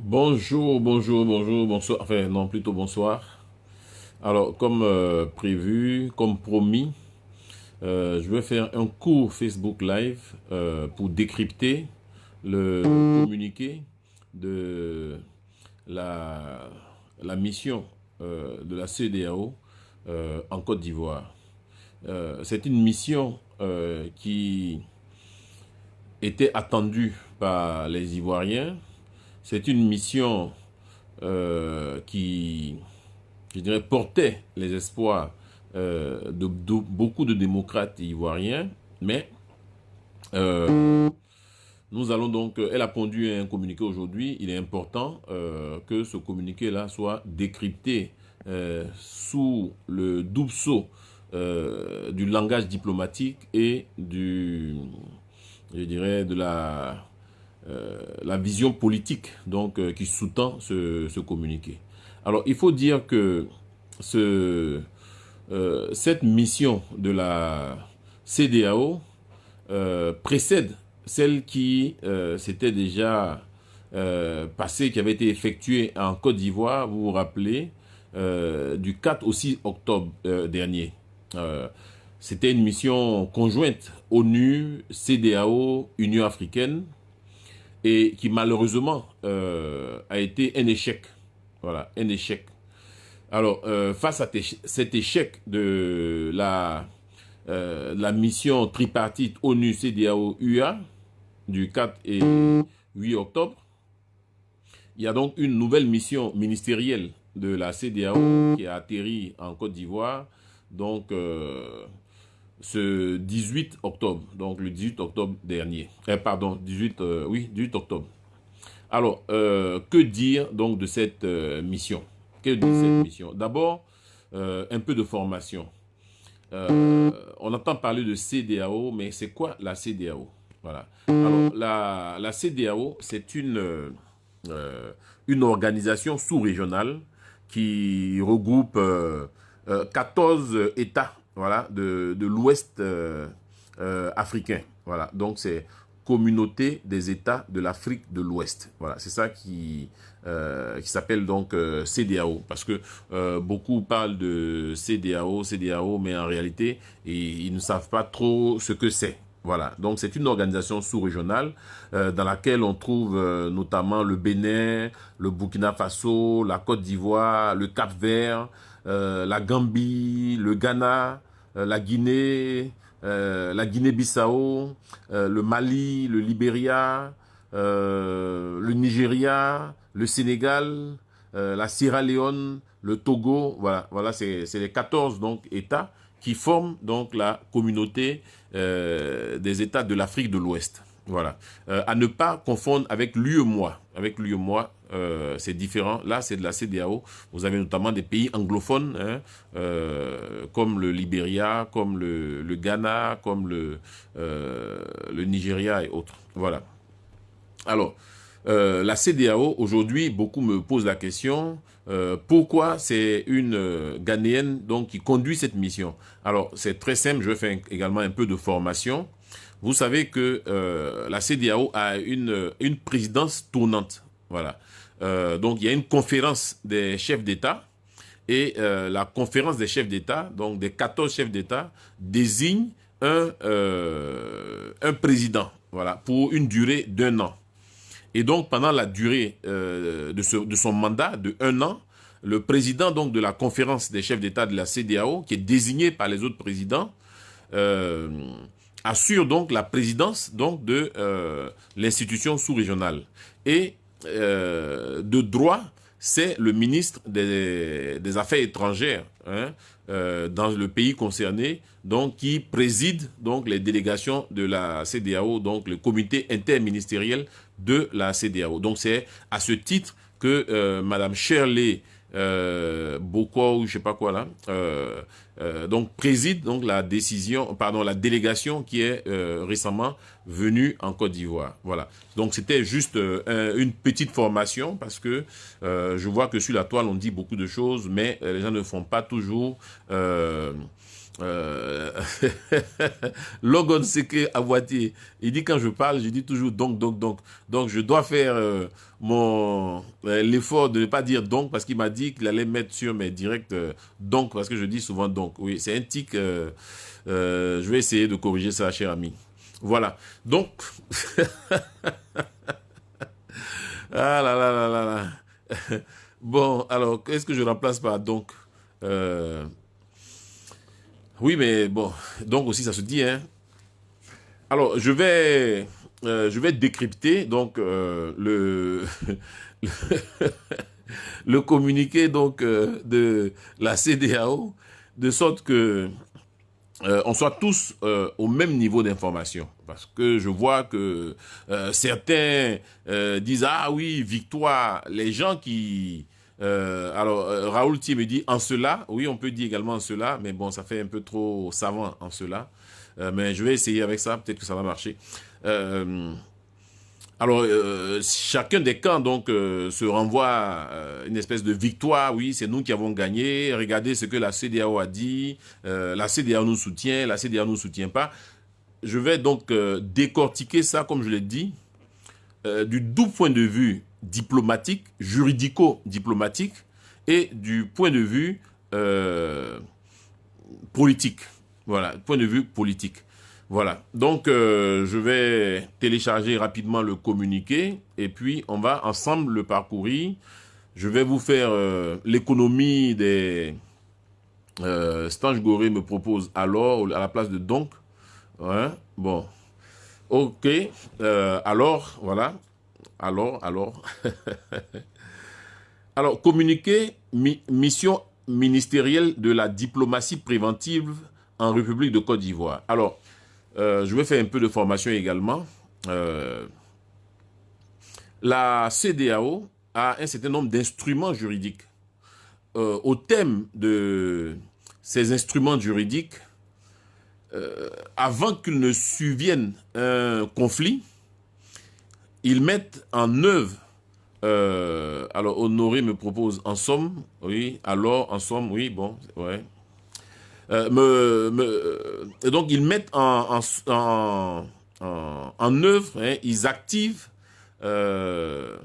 Bonsoir. Enfin, non, plutôt bonsoir. Alors, comme prévu, comme promis, je vais faire un court Facebook Live pour décrypter le communiqué de la, la mission de la CEDEAO en Côte d'Ivoire. C'est une mission qui était attendue par les Ivoiriens. C'est une mission qui, je dirais, portait les espoirs de beaucoup de démocrates ivoiriens, mais nous allons donc, elle a pondu un communiqué aujourd'hui. Il est important que ce communiqué-là soit décrypté sous le double sceau du langage diplomatique et je dirais, de la vision politique donc qui sous-tend ce communiqué. Alors, il faut dire que cette mission de la CEDEAO précède celle qui s'était déjà passée, qui avait été effectuée en Côte d'Ivoire, vous vous rappelez, du 4 au 6 octobre dernier. C'était une mission conjointe ONU, CEDEAO, Union africaine, et qui malheureusement a été un échec. Voilà, un échec. Alors, face à cet échec de la mission tripartite ONU-CEDEAO-UA du 4 et 8 octobre, il y a donc une nouvelle mission ministérielle de la CEDEAO qui a atterri en Côte d'Ivoire, donc ce 18 octobre, donc le 18 octobre dernier. Pardon, 18 octobre. Alors, que dire donc de cette mission? Que dit cette mission? D'abord, un peu de formation. On entend parler de CEDEAO, mais c'est quoi la CEDEAO? Voilà. Alors, la CEDEAO, c'est une organisation sous-régionale qui regroupe 14 États, voilà, de l'Ouest africain. Voilà. Donc, c'est Communauté des États de l'Afrique de l'Ouest. Voilà, c'est ça qui s'appelle donc CEDEAO, parce que beaucoup parlent de CEDEAO, mais en réalité, ils ne savent pas trop ce que c'est. Voilà, donc c'est une organisation sous-régionale dans laquelle on trouve notamment le Bénin, le Burkina Faso, la Côte d'Ivoire, le Cap-Vert, la Gambie, le Ghana, la Guinée-Bissau, le Mali, le Libéria, le Nigeria, le Sénégal, la Sierra Leone, le Togo. Voilà, c'est les 14 donc États qui forment donc la communauté des États de l'Afrique de l'Ouest. Voilà. À ne pas confondre avec l'UEMOA. Avec l'UEMOA, c'est différent. Là, c'est de la CEDEAO. Vous avez notamment des pays anglophones, hein, comme le Libéria, comme le Ghana, comme le Nigeria et autres. Voilà. Alors, la CEDEAO, aujourd'hui, beaucoup me posent la question, pourquoi c'est une Ghanéenne donc, qui conduit cette mission? Alors, c'est très simple, je vais faire également un peu de formation. Vous savez que la CEDEAO a une présidence tournante. Voilà. Donc, il y a une conférence des chefs d'État et la conférence des chefs d'État, donc des 14 chefs d'État, désigne un président, voilà, pour une durée d'1 an. Et donc, pendant la durée de son mandat de 1 an, le président donc de la conférence des chefs d'État de la CEDEAO, qui est désigné par les autres présidents, assure donc la présidence donc de l'institution sous-régionale. Et de droit, c'est le ministre des Affaires étrangères, hein, dans le pays concerné, donc qui préside donc les délégations de la CEDEAO, donc le comité interministériel de la CEDEAO. Donc c'est à ce titre que Madame Shirley Boko ou je sais pas quoi là, donc préside donc la délégation qui est récemment venue en Côte d'Ivoire. Voilà. Donc c'était juste une petite formation parce que je vois que sur la toile on dit beaucoup de choses, mais les gens ne font pas toujours Euh, Logon Seke Aboitier, il dit quand je parle, je dis toujours donc, donc, donc. Donc, je dois faire l'effort de ne pas dire donc, parce qu'il m'a dit qu'il allait mettre sur mes directs donc, parce que je dis souvent donc. Oui, c'est un tic. Je vais essayer de corriger ça, cher ami. Voilà. Donc, ah là là là là là. Bon, alors, qu'est-ce que je remplace par donc oui, mais bon, donc aussi ça se dit, hein. Alors, je vais décrypter donc le communiqué donc de la CEDEAO de sorte que on soit tous au même niveau d'information. Parce que je vois que certains disent ah oui victoire, les gens qui Raoul Thier me dit en cela, oui on peut dire également en cela, mais bon ça fait un peu trop savant en cela. Mais je vais essayer avec ça, peut-être que ça va marcher. Euh, chacun des camps donc se renvoie à une espèce de victoire. Oui, c'est nous qui avons gagné. Regardez ce que la CEDEAO a dit. La CEDEAO nous soutient, la CEDEAO nous soutient pas. Je vais donc décortiquer ça, comme je l'ai dit, du double point de vue diplomatique, juridico-diplomatique, et du point de vue politique. Voilà, point de vue politique. Voilà, donc je vais télécharger rapidement le communiqué et puis on va ensemble le parcourir. Je vais vous faire l'économie des... Stange Goré me propose alors à la place de donc. Ouais, bon, ok, alors, voilà, alors. Alors, communiqué, mission ministérielle de la diplomatie préventive en République de Côte d'Ivoire. Alors, je vais faire un peu de formation également. La CEDEAO a un certain nombre d'instruments juridiques. Au thème de ces instruments juridiques, avant qu'ils ne surviennent un conflit, ils mettent en œuvre, alors Honoré me propose en somme, oui, alors en somme, oui, bon, ouais. Et donc ils mettent en œuvre, hein, ils activent ce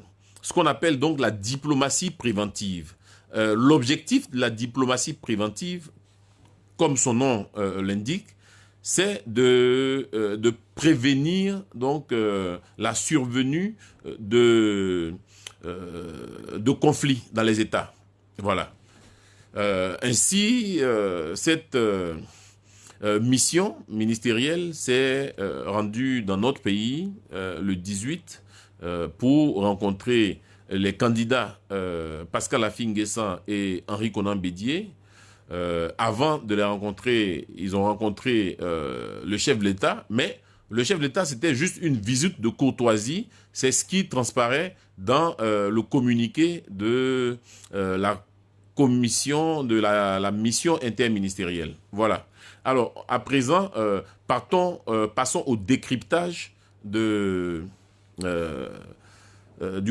qu'on appelle donc la diplomatie préventive. L'objectif de la diplomatie préventive, comme son nom l'indique, c'est de prévenir donc la survenue de conflits dans les États. Voilà. Ainsi, cette mission ministérielle s'est rendue dans notre pays le 18 pour rencontrer les candidats Pascal Affi-N'Guessan et Henri Konan Bédié. Avant de les rencontrer, ils ont rencontré le chef de l'État, mais le chef de l'État, c'était juste une visite de courtoisie. C'est ce qui transparaît dans le communiqué de la commission de la mission interministérielle. Voilà. Alors, à présent, passons au décryptage du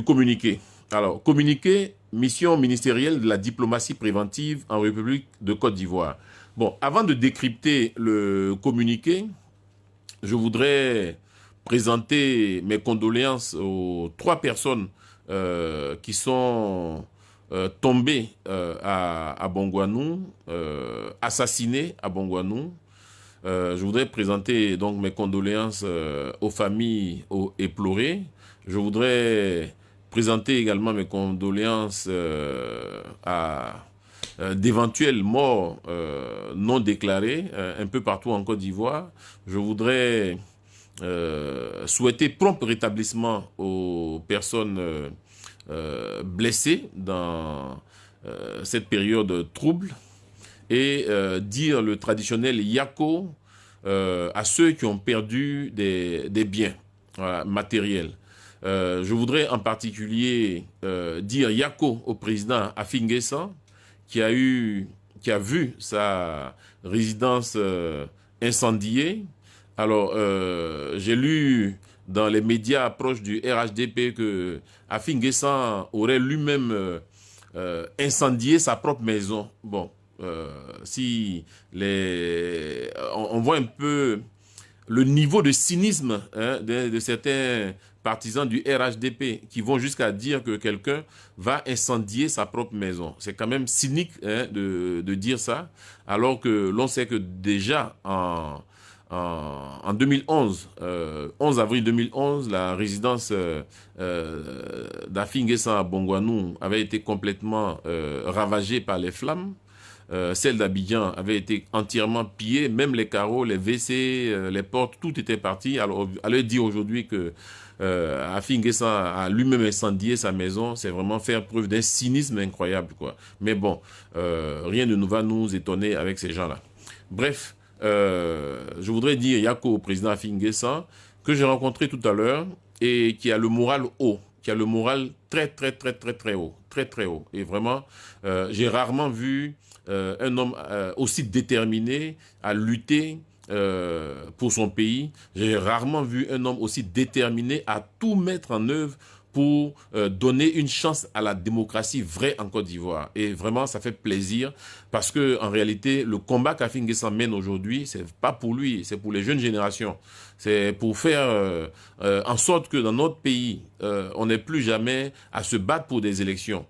communiqué. Alors, communiqué, mission ministérielle de la diplomatie préventive en République de Côte d'Ivoire. Bon, avant de décrypter le communiqué, je voudrais présenter mes condoléances aux 3 personnes qui sont tombées à Bongouanou, assassinées à Bongouanou. Je voudrais présenter donc mes condoléances aux familles éplorées. Je voudrais présenter également mes condoléances à d'éventuelles morts non déclarées un peu partout en Côte d'Ivoire. Je voudrais souhaiter prompt rétablissement aux personnes blessées dans cette période trouble et dire le traditionnel Yako à ceux qui ont perdu des biens matériels. Je voudrais en particulier dire Yako au président Affi-N'Guessan qui a vu sa résidence incendiée. Alors, j'ai lu dans les médias proches du RHDP que Affi-N'Guessan aurait lui-même incendié sa propre maison. Bon, Si on voit un peu le niveau de cynisme hein, de certains partisans du RHDP qui vont jusqu'à dire que quelqu'un va incendier sa propre maison. C'est quand même cynique hein, de dire ça, alors que l'on sait que déjà en 2011, 11 avril 2011, la résidence d'Afi N'Guessan à Bongouanou avait été complètement ravagée par les flammes. Celle d'Abidjan avait été entièrement pillée, même les carreaux, les WC, les portes, tout était parti. Alors, à leur dire aujourd'hui que Afi N'Guessan a lui-même incendié sa maison, c'est vraiment faire preuve d'un cynisme incroyable, quoi. Mais bon, rien ne nous va nous étonner avec ces gens-là. Bref, je voudrais dire Yako au président Afi N'Guessan que j'ai rencontré tout à l'heure et qui a le moral haut, qui a le moral très haut, très haut. Et vraiment, j'ai rarement vu un homme aussi déterminé à lutter pour son pays. J'ai rarement vu un homme aussi déterminé à tout mettre en œuvre pour donner une chance à la démocratie vraie en Côte d'Ivoire. Et vraiment, ça fait plaisir parce que en réalité, le combat qu'Afi N'Guessan mène aujourd'hui, c'est pas pour lui, c'est pour les jeunes générations. C'est pour faire en sorte que dans notre pays, on n'ait plus jamais à se battre pour des élections.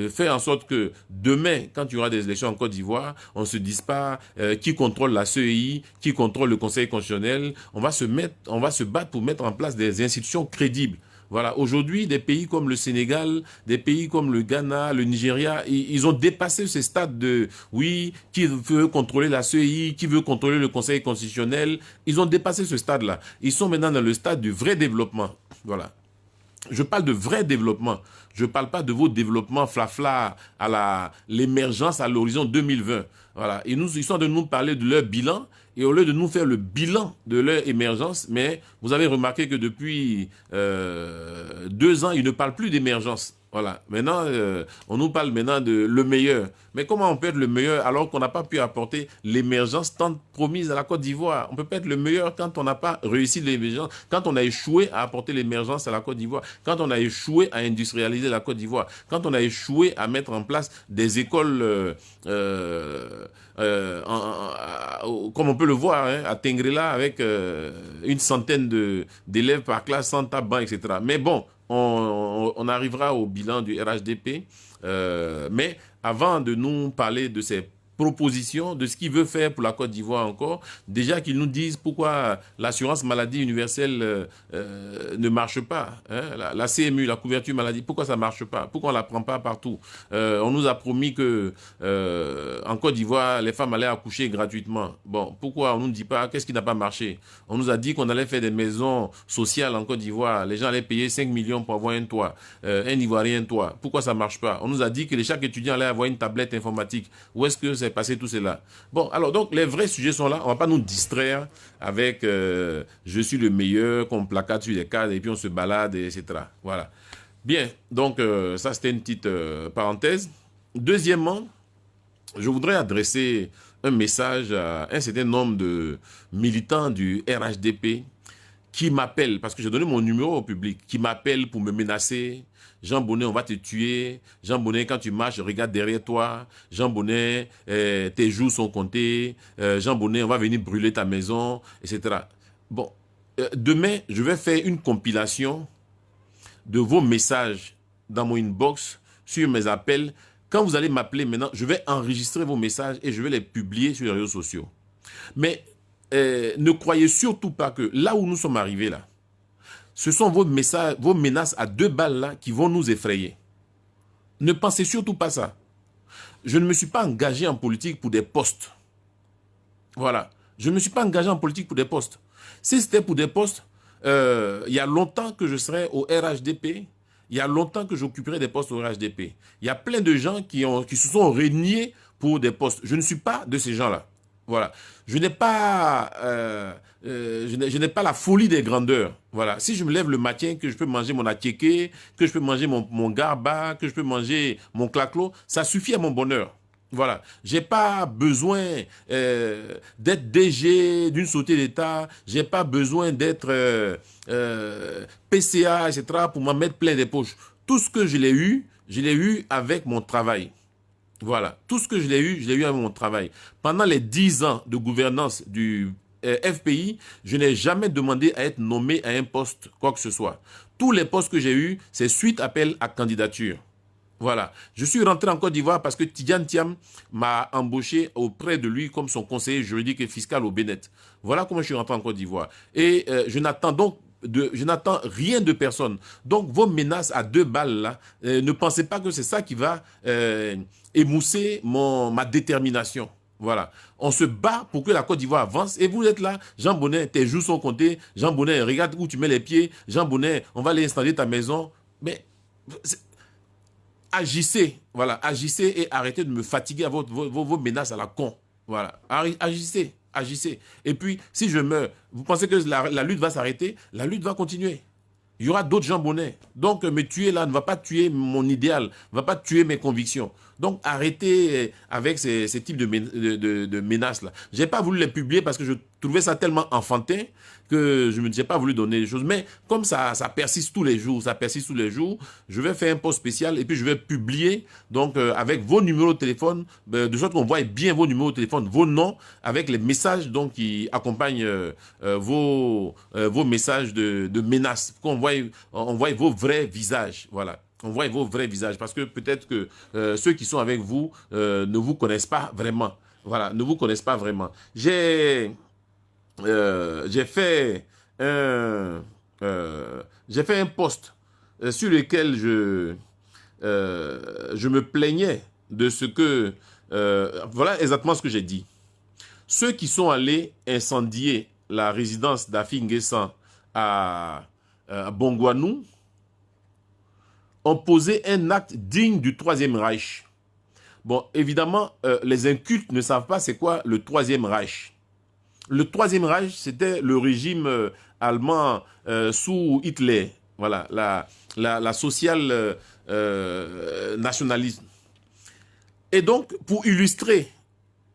Faire en sorte que demain, quand il y aura des élections en Côte d'Ivoire, on ne se dise pas qui contrôle la CEI, qui contrôle le Conseil constitutionnel. On va se battre pour mettre en place des institutions crédibles. Voilà, aujourd'hui, des pays comme le Sénégal, des pays comme le Ghana, le Nigeria, ils ont dépassé ce stade de, oui, qui veut contrôler la CEI, qui veut contrôler le Conseil constitutionnel. Ils ont dépassé ce stade-là. Ils sont maintenant dans le stade du vrai développement. Voilà. Je parle de vrai développement. Je ne parle pas de vos développements flafla à l'émergence à l'horizon 2020. Voilà. Ils sont de nous parler de leur bilan. Et au lieu de nous faire le bilan de leur émergence, mais vous avez remarqué que depuis 2 ans, ils ne parlent plus d'émergence. Voilà. Maintenant, on nous parle maintenant de le meilleur. Mais comment on peut être le meilleur alors qu'on n'a pas pu apporter l'émergence tant promise à la Côte d'Ivoire? On ne peut pas être le meilleur quand on n'a pas réussi l'émergence, quand on a échoué à apporter l'émergence à la Côte d'Ivoire, quand on a échoué à industrialiser la Côte d'Ivoire, quand on a échoué à mettre en place des écoles comme on peut le voir hein, à Tengrela avec une centaine d'élèves par classe, sans tabac, etc. Mais bon, on arrivera au bilan du RHDP. Mais avant de nous parler de ces propositions, de ce qu'il veut faire pour la Côte d'Ivoire encore, déjà qu'ils nous disent pourquoi l'assurance maladie universelle ne marche pas. Hein, la CMU, la couverture maladie, pourquoi ça ne marche pas? Pourquoi on ne la prend pas partout? On nous a promis que en Côte d'Ivoire, les femmes allaient accoucher gratuitement. Bon, pourquoi on ne nous dit pas? Qu'est-ce qui n'a pas marché? On nous a dit qu'on allait faire des maisons sociales en Côte d'Ivoire. Les gens allaient payer 5 millions pour avoir un toit, un Ivoirien toit. Pourquoi ça ne marche pas? On nous a dit que chaque étudiant allait avoir une tablette informatique. Où est-ce que c'est passé tout cela? Bon, alors donc les vrais sujets sont là. On ne va pas nous distraire avec je suis le meilleur, qu'on placate sur les cadres et puis on se balade, etc. Voilà. Bien, donc ça c'était une petite parenthèse. Deuxièmement, je voudrais adresser un message à un certain nombre de militants du RHDP qui m'appellent, parce que j'ai donné mon numéro au public, qui m'appellent pour me menacer. Jean Bonnet, on va te tuer. Jean Bonnet, quand tu marches, regarde derrière toi. Jean Bonnet, tes jours sont comptés. Jean Bonnet, on va venir brûler ta maison, etc. Bon, demain, je vais faire une compilation de vos messages dans mon inbox, sur mes appels. Quand vous allez m'appeler maintenant, je vais enregistrer vos messages et je vais les publier sur les réseaux sociaux. Mais ne croyez surtout pas que là où nous sommes arrivés là, ce sont vos messages, vos menaces à 2 balles là qui vont nous effrayer. Ne pensez surtout pas ça. Je ne me suis pas engagé en politique pour des postes. Voilà. Je ne me suis pas engagé en politique pour des postes. Si c'était pour des postes, il y a longtemps que je serais au RHDP. Il y a longtemps que j'occuperai des postes au RHDP. Il y a plein de gens qui se sont régnés pour des postes. Je ne suis pas de ces gens-là. Voilà. Je n'ai pas la folie des grandeurs. Voilà. Si je me lève le matin, que je peux manger mon attiéké, que je peux manger mon garba, que je peux manger mon claclo, ça suffit à mon bonheur. Voilà. J'ai pas besoin d'être DG d'une société d'État. J'ai pas besoin d'être PCA, etc. pour m'en mettre plein des poches. Tout ce que je l'ai eu avec mon travail. Voilà. Tout ce que je l'ai eu à mon travail. Pendant les 10 ans de gouvernance du FPI, je n'ai jamais demandé à être nommé à un poste, quoi que ce soit. Tous les postes que j'ai eus, c'est suite appel à candidature. Voilà. Je suis rentré en Côte d'Ivoire parce que Tidjane Thiam m'a embauché auprès de lui comme son conseiller juridique et fiscal au Bénin. Voilà comment je suis rentré en Côte d'Ivoire. Et je n'attends rien de personne. Donc, vos menaces à 2 balles, là, ne pensez pas que c'est ça qui va émousser ma détermination. Voilà. On se bat pour que la Côte d'Ivoire avance et vous êtes là. Jean Bonnet, tes jours sont comptés. Jean Bonnet, regarde où tu mets les pieds. Jean Bonnet, on va aller installer ta maison. Mais agissez, voilà, agissez et arrêtez de me fatiguer à vos menaces à la con. Voilà, agissez, agissez. Et puis, si je meurs, vous pensez que la lutte va s'arrêter? La lutte va continuer. Il y aura d'autres Jean Bonnet. Donc, me tuer là ne va pas tuer mon idéal, ne va pas tuer mes convictions. Donc, arrêtez avec ces types de menaces-là. Je n'ai pas voulu les publier parce que je trouvais ça tellement enfantin que je n'ai pas voulu donner les choses. Mais comme ça persiste tous les jours, je vais faire un post spécial et puis je vais publier donc avec vos numéros de téléphone, de sorte qu'on voit bien vos numéros de téléphone, vos noms, avec les messages donc, qui accompagnent vos messages de menaces. On voit vos vrais visages. Voilà. On voit vos vrais visages parce que peut-être que ceux qui sont avec vous ne vous connaissent pas vraiment. Voilà, ne vous connaissent pas vraiment. J'ai fait un post sur lequel je me plaignais de ce que... voilà exactement ce que j'ai dit. Ceux qui sont allés incendier la résidence d'Afi N'Guessan à Bongouanou ont posé un acte digne du Troisième Reich. Bon, évidemment, les incultes ne savent pas c'est quoi le Troisième Reich. Le Troisième Reich, c'était le régime allemand sous Hitler. Voilà, la social nationalisme. Et donc, pour illustrer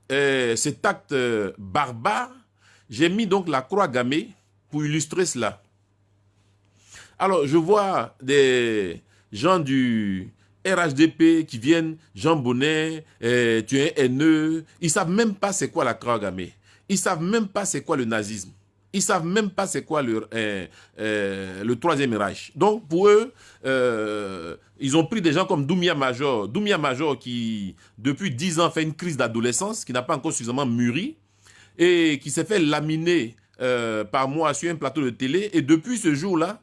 cet acte barbare, j'ai mis donc la croix gammée pour illustrer cela. Alors, je vois des gens du RHDP qui viennent, Jean Bonnet, tu es un haineux. Ils ne savent même pas c'est quoi la croix gammée. Ils ne savent même pas c'est quoi le nazisme. Ils ne savent même pas c'est quoi le Troisième Reich. Donc, pour eux, ils ont pris des gens comme Doumbia Major. Doumbia Major qui, depuis 10 ans, fait une crise d'adolescence, qui n'a pas encore suffisamment mûri et qui s'est fait laminer par moi sur un plateau de télé. Et depuis ce jour-là,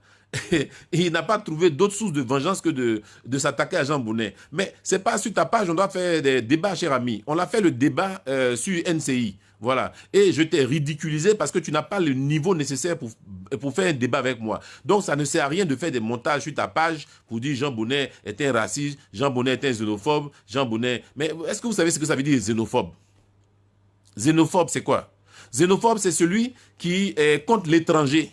il n'a pas trouvé d'autre source de vengeance que de s'attaquer à Jean Bonnet. Mais ce n'est pas sur ta page, on doit faire des débats, cher ami. On a fait le débat sur NCI. Voilà. Et je t'ai ridiculisé parce que tu n'as pas le niveau nécessaire pour faire un débat avec moi. Donc, ça ne sert à rien de faire des montages sur ta page pour dire Jean Bonnet est un raciste, Jean Bonnet est un xénophobe, Jean Bonnet... Mais est-ce que vous savez ce que ça veut dire xénophobe? Xénophobe, c'est quoi? Xénophobe, c'est celui qui est contre l'étranger.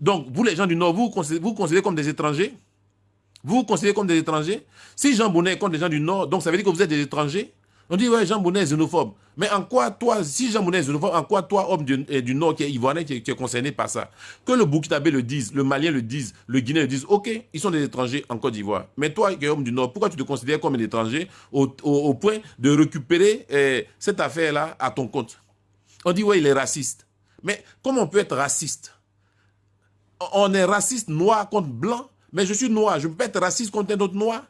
Donc, vous, les gens du Nord, vous considérez comme des étrangers? Vous considérez comme des étrangers? Si Jean Bonnet est contre les gens du Nord, donc ça veut dire que vous êtes des étrangers? On dit, ouais, Jean Bonnet est xénophobe. Mais en quoi, toi, si Jean Bonnet est xénophobe, en quoi, toi, homme du Nord, qui est ivoirien, qui est concerné par ça? Que le Burkinabé le dise, le Malien le dise, le Guinéen le dise, ok, ils sont des étrangers en Côte d'Ivoire. Mais toi, qui es homme du Nord, pourquoi tu te considères comme un étranger au point de récupérer cette affaire-là à ton compte? On dit, ouais, il est raciste. Mais comment on peut être raciste? On est raciste noir contre blanc, mais je suis noir, je peux pas être raciste contre un autre noir.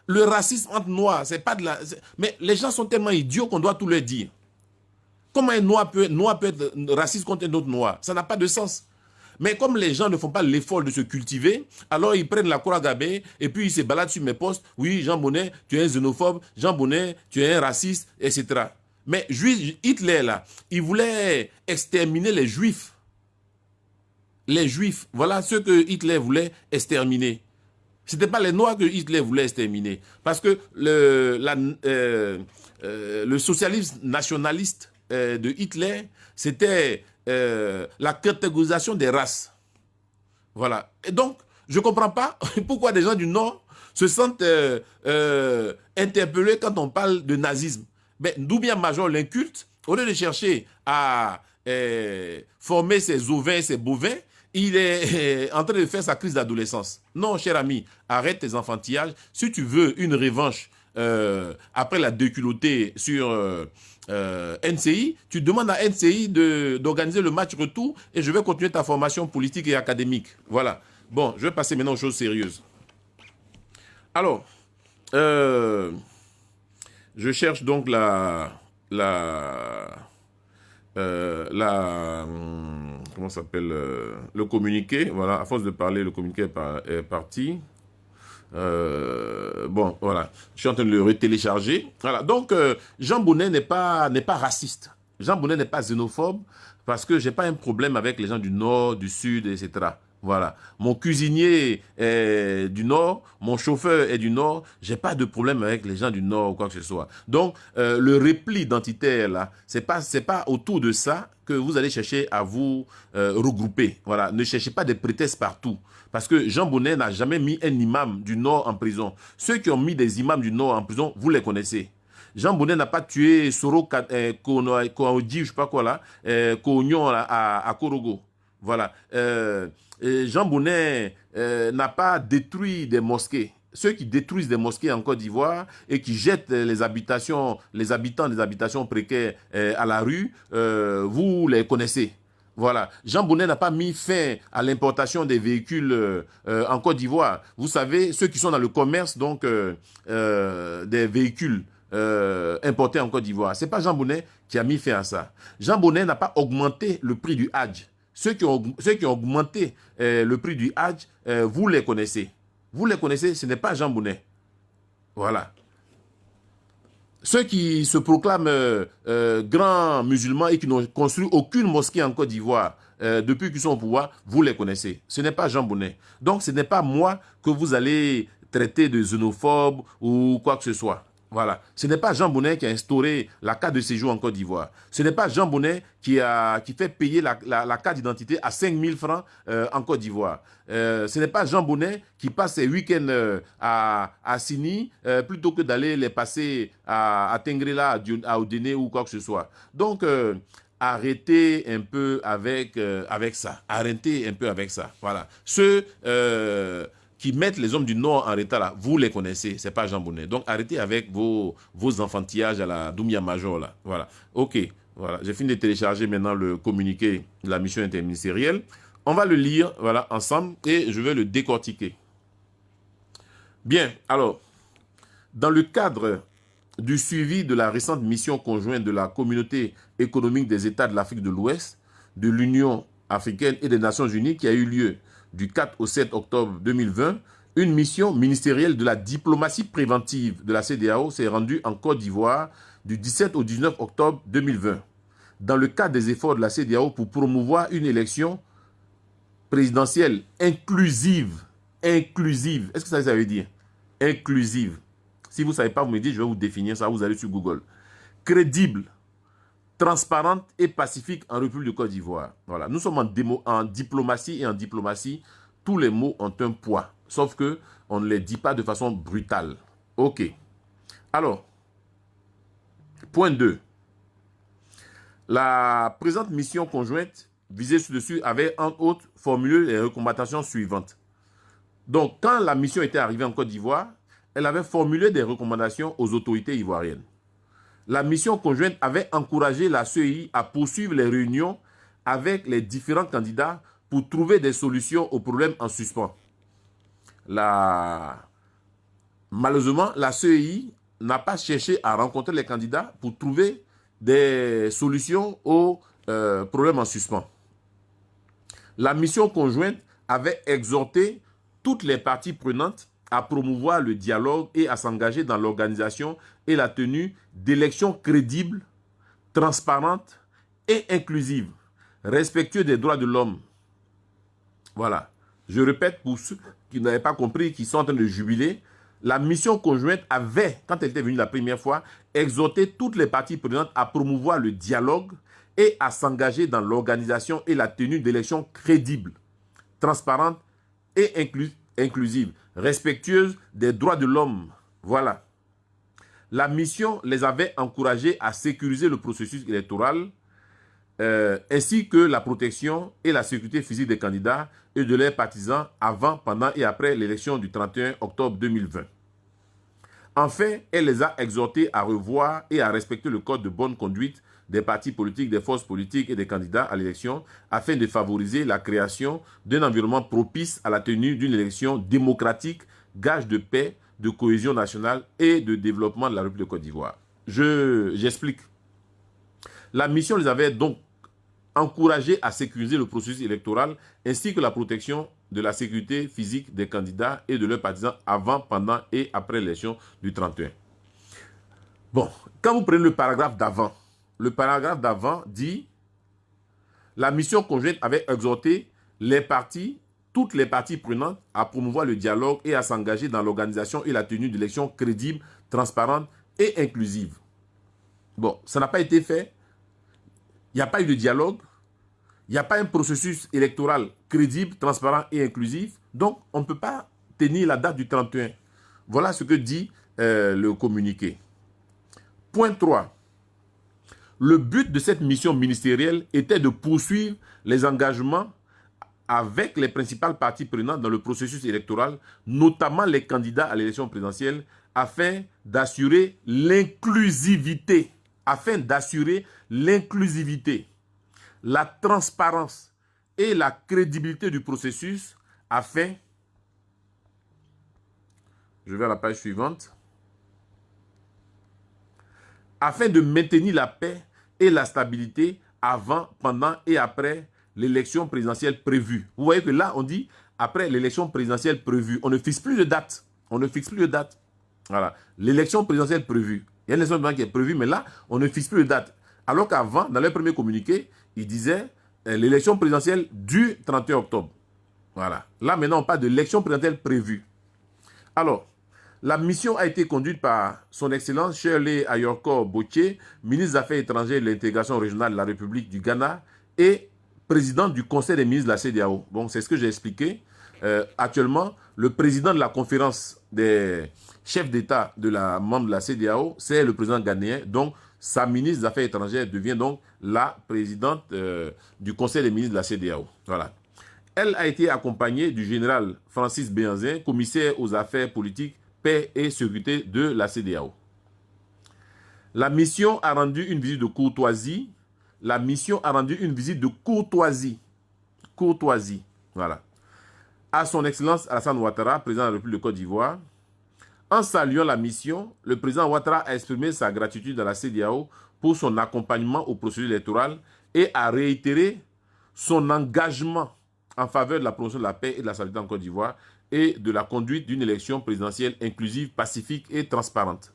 Le racisme entre noirs, c'est pas de la... Mais les gens sont tellement idiots qu'on doit tout leur dire. Comment un noir peut être raciste contre un autre noir? Ça n'a pas de sens. Mais comme les gens ne font pas l'effort de se cultiver, alors ils prennent la croix gammée et puis ils se baladent sur mes posts. Oui, Jean Bonnet, tu es un xénophobe. Jean Bonnet, tu es un raciste, etc. Mais Hitler, là, il voulait exterminer les Juifs. Les Juifs, voilà ceux que Hitler voulait exterminer. Ce n'était pas les Noirs que Hitler voulait exterminer. Parce que le socialisme nationaliste de Hitler, c'était la catégorisation des races. Voilà. Et donc, je ne comprends pas pourquoi des gens du Nord se sentent interpellés quand on parle de nazisme. Mais Doumbia Major, l'inculte, au lieu de chercher à former ses ovins, ses bovins, il est en train de faire sa crise d'adolescence. Non, cher ami, arrête tes enfantillages. Si tu veux une revanche après la déculottée sur NCI, tu demandes à NCI d'organiser le match retour et je vais continuer ta formation politique et académique. Voilà. Bon, je vais passer maintenant aux choses sérieuses. Alors, je cherche donc comment s'appelle le communiqué. Voilà, à force de parler, le communiqué est parti. Bon, voilà, je suis en train de le retélécharger. Voilà, donc Jean Bonnet n'est pas raciste. Jean Bonnet n'est pas xénophobe parce que j'ai pas un problème avec les gens du Nord, du Sud, etc. Voilà, mon cuisinier est du Nord, mon chauffeur est du Nord, j'ai pas de problème avec les gens du Nord ou quoi que ce soit. Donc, le repli identitaire là, c'est pas autour de ça que vous allez chercher à vous regrouper. Voilà, ne cherchez pas des prétextes partout. Parce que Jean Bonnet n'a jamais mis un imam du Nord en prison. Ceux qui ont mis des imams du Nord en prison, vous les connaissez. Jean Bonnet n'a pas tué Soro Koaodji, je sais pas quoi là, Koignon à Korogo. Voilà. Jean Bonnet n'a pas détruit des mosquées. Ceux qui détruisent des mosquées en Côte d'Ivoire et qui jettent les habitants des habitations précaires à la rue, vous les connaissez. Voilà. Jean Bonnet n'a pas mis fin à l'importation des véhicules en Côte d'Ivoire. Vous savez, ceux qui sont dans le commerce donc des véhicules importés en Côte d'Ivoire, c'est pas Jean Bonnet qui a mis fin à ça. Jean Bonnet n'a pas augmenté le prix du Hadj. Ceux qui ont augmenté le prix du Hadj, vous les connaissez. Vous les connaissez, ce n'est pas Jean Bonnet. Voilà. Ceux qui se proclament grands musulmans et qui n'ont construit aucune mosquée en Côte d'Ivoire depuis qu'ils sont au pouvoir, vous les connaissez. Ce n'est pas Jean Bonnet. Donc ce n'est pas moi que vous allez traiter de xénophobe ou quoi que ce soit. Voilà. Ce n'est pas Jean Bonnet qui a instauré la carte de séjour en Côte d'Ivoire. Ce n'est pas Jean Bonnet qui fait payer la carte d'identité à 5 000 francs en Côte d'Ivoire. Ce n'est pas Jean Bonnet qui passe ses week-ends à Sini plutôt que d'aller les passer à Tengrela, à Odéné ou quoi que ce soit. Donc, arrêtez un peu avec ça. Arrêtez un peu avec ça. Voilà. Ceux qui mettent les hommes du Nord en retard, là, vous les connaissez, c'est pas Jean Bonnet. Donc, arrêtez avec vos enfantillages à la Doumia Major, là. Voilà. OK. Voilà. J'ai fini de télécharger maintenant le communiqué de la mission interministérielle. On va le lire, voilà, ensemble, et je vais le décortiquer. Bien. Alors, dans le cadre du suivi de la récente mission conjointe de la Communauté économique des États de l'Afrique de l'Ouest, de l'Union africaine et des Nations unies qui a eu lieu du 4 au 7 octobre 2020, une mission ministérielle de la diplomatie préventive de la CEDEAO s'est rendue en Côte d'Ivoire du 17 au 19 octobre 2020, dans le cadre des efforts de la CEDEAO pour promouvoir une élection présidentielle inclusive. Inclusive. Est-ce que ça veut dire? Inclusive. Si vous ne savez pas, vous me dites, je vais vous définir ça, vous allez sur Google. Crédible, transparente et pacifique en République de Côte d'Ivoire. Voilà. Nous sommes en diplomatie et en diplomatie, tous les mots ont un poids, sauf que on ne les dit pas de façon brutale. OK. Alors, point 2. La présente mission conjointe visée ci-dessus avait en autres formulé les recommandations suivantes. Donc, quand la mission était arrivée en Côte d'Ivoire, elle avait formulé des recommandations aux autorités ivoiriennes. La mission conjointe avait encouragé la CEI à poursuivre les réunions avec les différents candidats pour trouver des solutions aux problèmes en suspens. Malheureusement, la CEI n'a pas cherché à rencontrer les candidats pour trouver des solutions aux problèmes en suspens. La mission conjointe avait exhorté toutes les parties prenantes à promouvoir le dialogue et à s'engager dans l'organisation et la tenue d'élections crédibles, transparentes et inclusives, respectueuses des droits de l'homme. Voilà. Je répète pour ceux qui n'avaient pas compris, qui sont en train de jubiler, la mission conjointe avait, quand elle était venue la première fois, exhorté toutes les parties prenantes à promouvoir le dialogue et à s'engager dans l'organisation et la tenue d'élections crédibles, transparentes et inclusives, respectueuses des droits de l'homme. Voilà. La mission les avait encouragés à sécuriser le processus électoral ainsi que la protection et la sécurité physique des candidats et de leurs partisans avant, pendant et après l'élection du 31 octobre 2020. Enfin, elle les a exhortés à revoir et à respecter le code de bonne conduite des partis politiques, des forces politiques et des candidats à l'élection afin de favoriser la création d'un environnement propice à la tenue d'une élection démocratique, gage de paix, de cohésion nationale et de développement de la République de Côte d'Ivoire. J'explique. La mission les avait donc encouragés à sécuriser le processus électoral ainsi que la protection de la sécurité physique des candidats et de leurs partisans avant, pendant et après l'élection du 31. Bon, quand vous prenez le paragraphe d'avant dit « La mission conjointe avait exhorté les partis, toutes les parties prenantes à promouvoir le dialogue et à s'engager dans l'organisation et la tenue d'élections crédibles, transparentes et inclusives. » Bon, ça n'a pas été fait. Il n'y a pas eu de dialogue. Il n'y a pas un processus électoral crédible, transparent et inclusif. Donc, on ne peut pas tenir la date du 31. Voilà ce que dit le communiqué. Point 3. Le but de cette mission ministérielle était de poursuivre les engagements avec les principales parties prenantes dans le processus électoral, notamment les candidats à l'élection présidentielle, afin d'assurer l'inclusivité, la transparence et la crédibilité du processus, afin, je vais à la page suivante, afin de maintenir la paix et la stabilité avant, pendant et après l'élection présidentielle prévue. Vous voyez que là, on dit après l'élection présidentielle prévue. On ne fixe plus de date. Voilà. L'élection présidentielle prévue. Il y a une élection présidentielle qui est prévue, mais là, on ne fixe plus de date. Alors qu'avant, dans leur premier communiqué, ils disaient l'élection présidentielle du 31 octobre. Voilà. Là, maintenant, on parle de l'élection présidentielle prévue. Alors, la mission a été conduite par son Excellence Shirley Ayorkor Botché, ministre des Affaires étrangères et de l'intégration régionale de la République du Ghana et président du Conseil des ministres de la CEDEAO. Bon, c'est ce que j'ai expliqué. Actuellement, le président de la conférence des chefs d'État membres de la CEDEAO, c'est le président ghanéen. Donc, sa ministre des Affaires étrangères devient donc la présidente du Conseil des ministres de la CEDEAO. Voilà. Elle a été accompagnée du général Francis Béhanzin, commissaire aux affaires politiques, paix et sécurité de la CEDEAO. La mission a rendu une visite de courtoisie. Voilà. À son Excellence Alassane Ouattara, président de la République de Côte d'Ivoire. En saluant la mission, le président Ouattara a exprimé sa gratitude à la CEDEAO pour son accompagnement au processus électoral et a réitéré son engagement en faveur de la promotion de la paix et de la stabilité en Côte d'Ivoire et de la conduite d'une élection présidentielle inclusive, pacifique et transparente.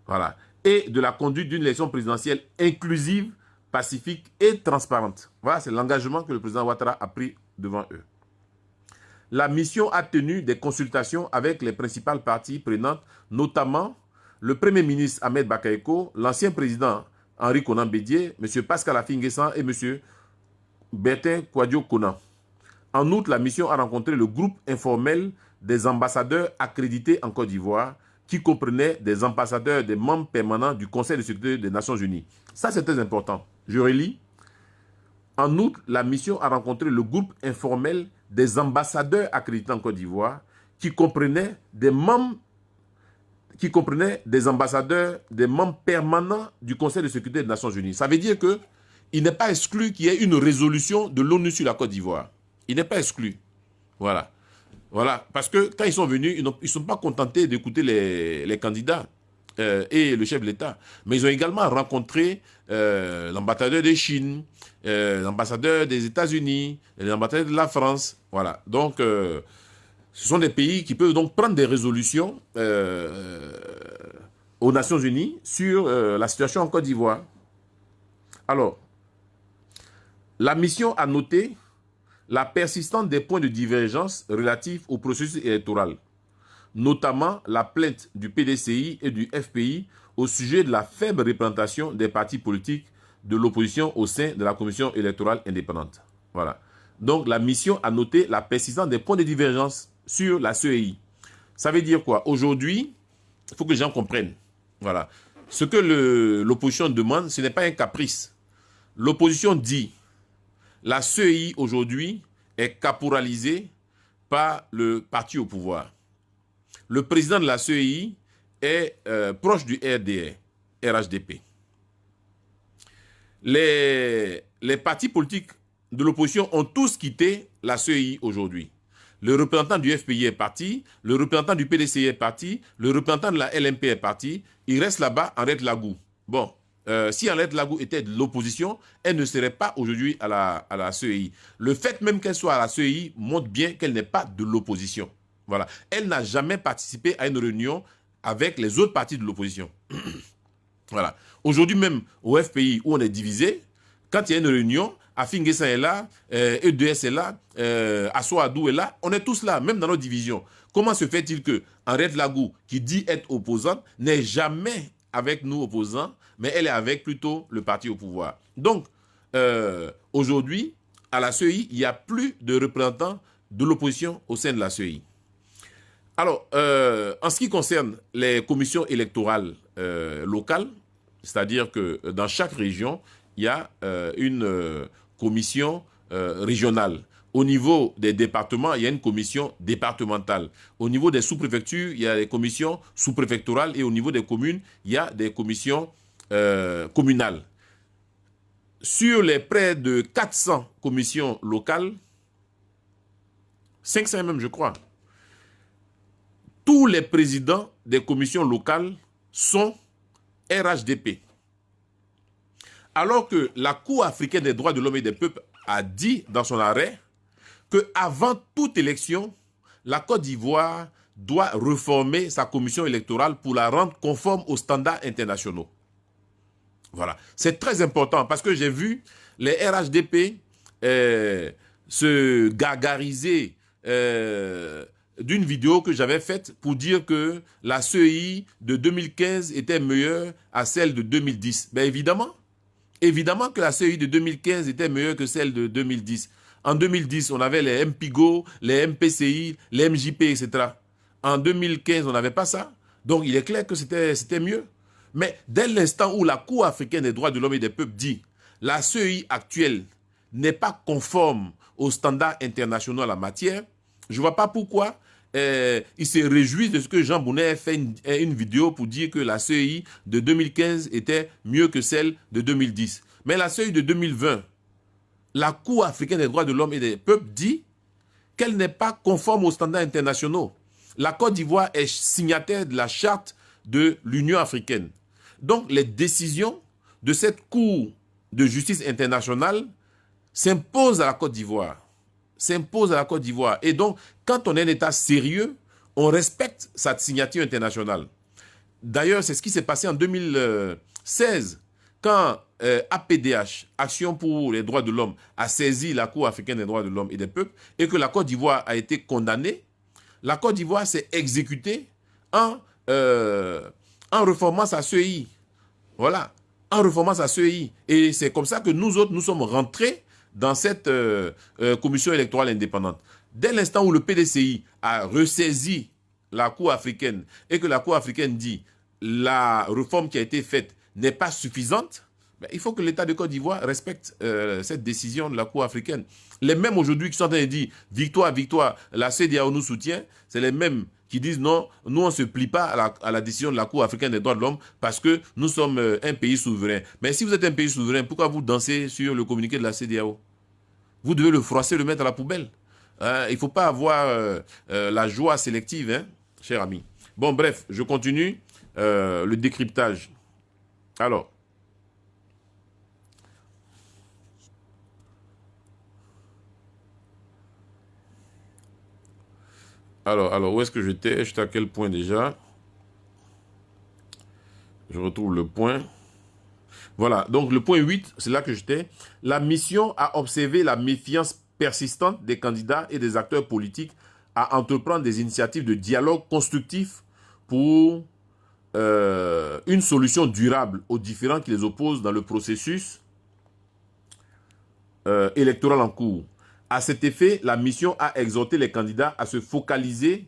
Voilà. Et de la conduite d'une élection présidentielle inclusive, pacifique et transparente. Voilà, c'est l'engagement que le président Ouattara a pris devant eux. La mission a tenu des consultations avec les principales parties prenantes, notamment le Premier ministre Ahmed Bakayoko, l'ancien président Henri Konan Bédié, M. Pascal Affi-N'Guessan et M. Bertin Kouadio Konan. En outre, la mission a rencontré le groupe informel des ambassadeurs accrédités en Côte d'Ivoire, qui comprenait des ambassadeurs, des membres permanents du Conseil de sécurité des Nations Unies. Ça, c'est très important. Je relis. En outre, la mission a rencontré le groupe informel des ambassadeurs accrédités en Côte d'Ivoire, qui comprenait des ambassadeurs, des membres permanents du Conseil de sécurité des Nations Unies. Ça veut dire qu'il n'est pas exclu qu'il y ait une résolution de l'ONU sur la Côte d'Ivoire. Il n'est pas exclu. Voilà. Voilà. Parce que quand ils sont venus, ils ne sont pas contentés d'écouter les candidats et le chef de l'État. Mais ils ont également rencontré l'ambassadeur de Chine, l'ambassadeur des États-Unis, l'ambassadeur de la France. Voilà. Donc, ce sont des pays qui peuvent donc prendre des résolutions aux Nations Unies sur la situation en Côte d'Ivoire. Alors, la mission a noté la persistance des points de divergence relatifs au processus électoral, notamment la plainte du PDCI et du FPI au sujet de la faible représentation des partis politiques de l'opposition au sein de la commission électorale indépendante. Voilà. Donc, la mission a noté la persistance des points de divergence sur la CEI. Ça veut dire quoi? Aujourd'hui, il faut que les gens comprennent. Voilà. Ce que l'opposition demande, ce n'est pas un caprice. L'opposition dit la CEI aujourd'hui est caporalisée par le parti au pouvoir. Le président de la CEI est proche du RHDP. Les partis politiques de l'opposition ont tous quitté la CEI aujourd'hui. Le représentant du FPI est parti, le représentant du PDCI est parti, le représentant de la LMP est parti. Il reste là-bas Henriette Lagou. Bon, si Henriette Lagou était de l'opposition, elle ne serait pas aujourd'hui à la CEI. Le fait même qu'elle soit à la CEI montre bien qu'elle n'est pas de l'opposition. Voilà. Elle n'a jamais participé à une réunion avec les autres partis de l'opposition. Voilà. Aujourd'hui même, au FPI, où on est divisé, quand il y a une réunion, Afingessa est là, EDS est là, Assoadou est là, on est tous là, même dans nos divisions. Comment se fait-il que Henriette Lagou, qui dit être opposante, n'est jamais avec nous opposants, mais elle est avec plutôt le parti au pouvoir. Donc, aujourd'hui, à la CEI, il n'y a plus de représentants de l'opposition au sein de la CEI. Alors, en ce qui concerne les commissions électorales locales, c'est-à-dire que dans chaque région, il y a une commission régionale. Au niveau des départements, il y a une commission départementale. Au niveau des sous-préfectures, il y a des commissions sous-préfectorales. Et au niveau des communes, il y a des commissions communales. Sur les près de 400 commissions locales, 500 même je crois, tous les présidents des commissions locales sont RHDP. Alors que la Cour africaine des droits de l'homme et des peuples a dit dans son arrêt qu'avant toute élection, la Côte d'Ivoire doit reformer sa commission électorale pour la rendre conforme aux standards internationaux. Voilà. C'est très important parce que j'ai vu les RHDP se gargariser d'une vidéo que j'avais faite pour dire que la CEI de 2015 était meilleure à celle de 2010. Ben évidemment que la CEI de 2015 était meilleure que celle de 2010. En 2010, on avait les MPIGO, les MPCI, les MJP, etc. En 2015, on n'avait pas ça. Donc, il est clair que c'était mieux. Mais dès l'instant où la Cour africaine des droits de l'homme et des peuples dit la CEI actuelle n'est pas conforme aux standards internationaux en la matière, je ne vois pas pourquoi il se réjouit de ce que Jean Bounet ait fait une vidéo pour dire que la CEI de 2015 était mieux que celle de 2010. Mais la CEI de 2020, la Cour africaine des droits de l'homme et des peuples dit qu'elle n'est pas conforme aux standards internationaux. La Côte d'Ivoire est signataire de la charte de l'Union africaine. Donc, les décisions de cette Cour de justice internationale s'imposent à la Côte d'Ivoire. Et donc, quand on est un État sérieux, on respecte sa signature internationale. D'ailleurs, c'est ce qui s'est passé en 2016, quand APDH, Action pour les droits de l'homme, a saisi la Cour africaine des droits de l'homme et des peuples, et que la Côte d'Ivoire a été condamnée. La Côte d'Ivoire s'est exécutée en reformant sa CEI. Voilà, en reformant sa CEI. Et c'est comme ça que nous autres, nous sommes rentrés dans cette commission électorale indépendante. Dès l'instant où le PDCI a ressaisi la Cour africaine et que la Cour africaine dit la réforme qui a été faite n'est pas suffisante, ben, il faut que l'État de Côte d'Ivoire respecte cette décision de la Cour africaine. Les mêmes aujourd'hui qui sont en train de dire « victoire, victoire, la CEDEAO nous soutient », c'est les mêmes qui disent « non, nous on ne se plie pas à la décision de la Cour africaine des droits de l'homme parce que nous sommes un pays souverain ». Mais si vous êtes un pays souverain, pourquoi vous dansez sur le communiqué de la CEDEAO? Vous devez le froisser, le mettre à la poubelle. Il ne faut pas avoir la joie sélective, hein, cher ami. Bon, bref, je continue le décryptage. Alors, où est-ce que j'étais? J'étais à quel point déjà? Je retrouve le point. Voilà, donc le point 8, c'est là que j'étais. La mission a observé la méfiance persistante des candidats et des acteurs politiques à entreprendre des initiatives de dialogue constructif pour une solution durable aux différends qui les opposent dans le processus électoral en cours. À cet effet, la mission a exhorté les candidats à se focaliser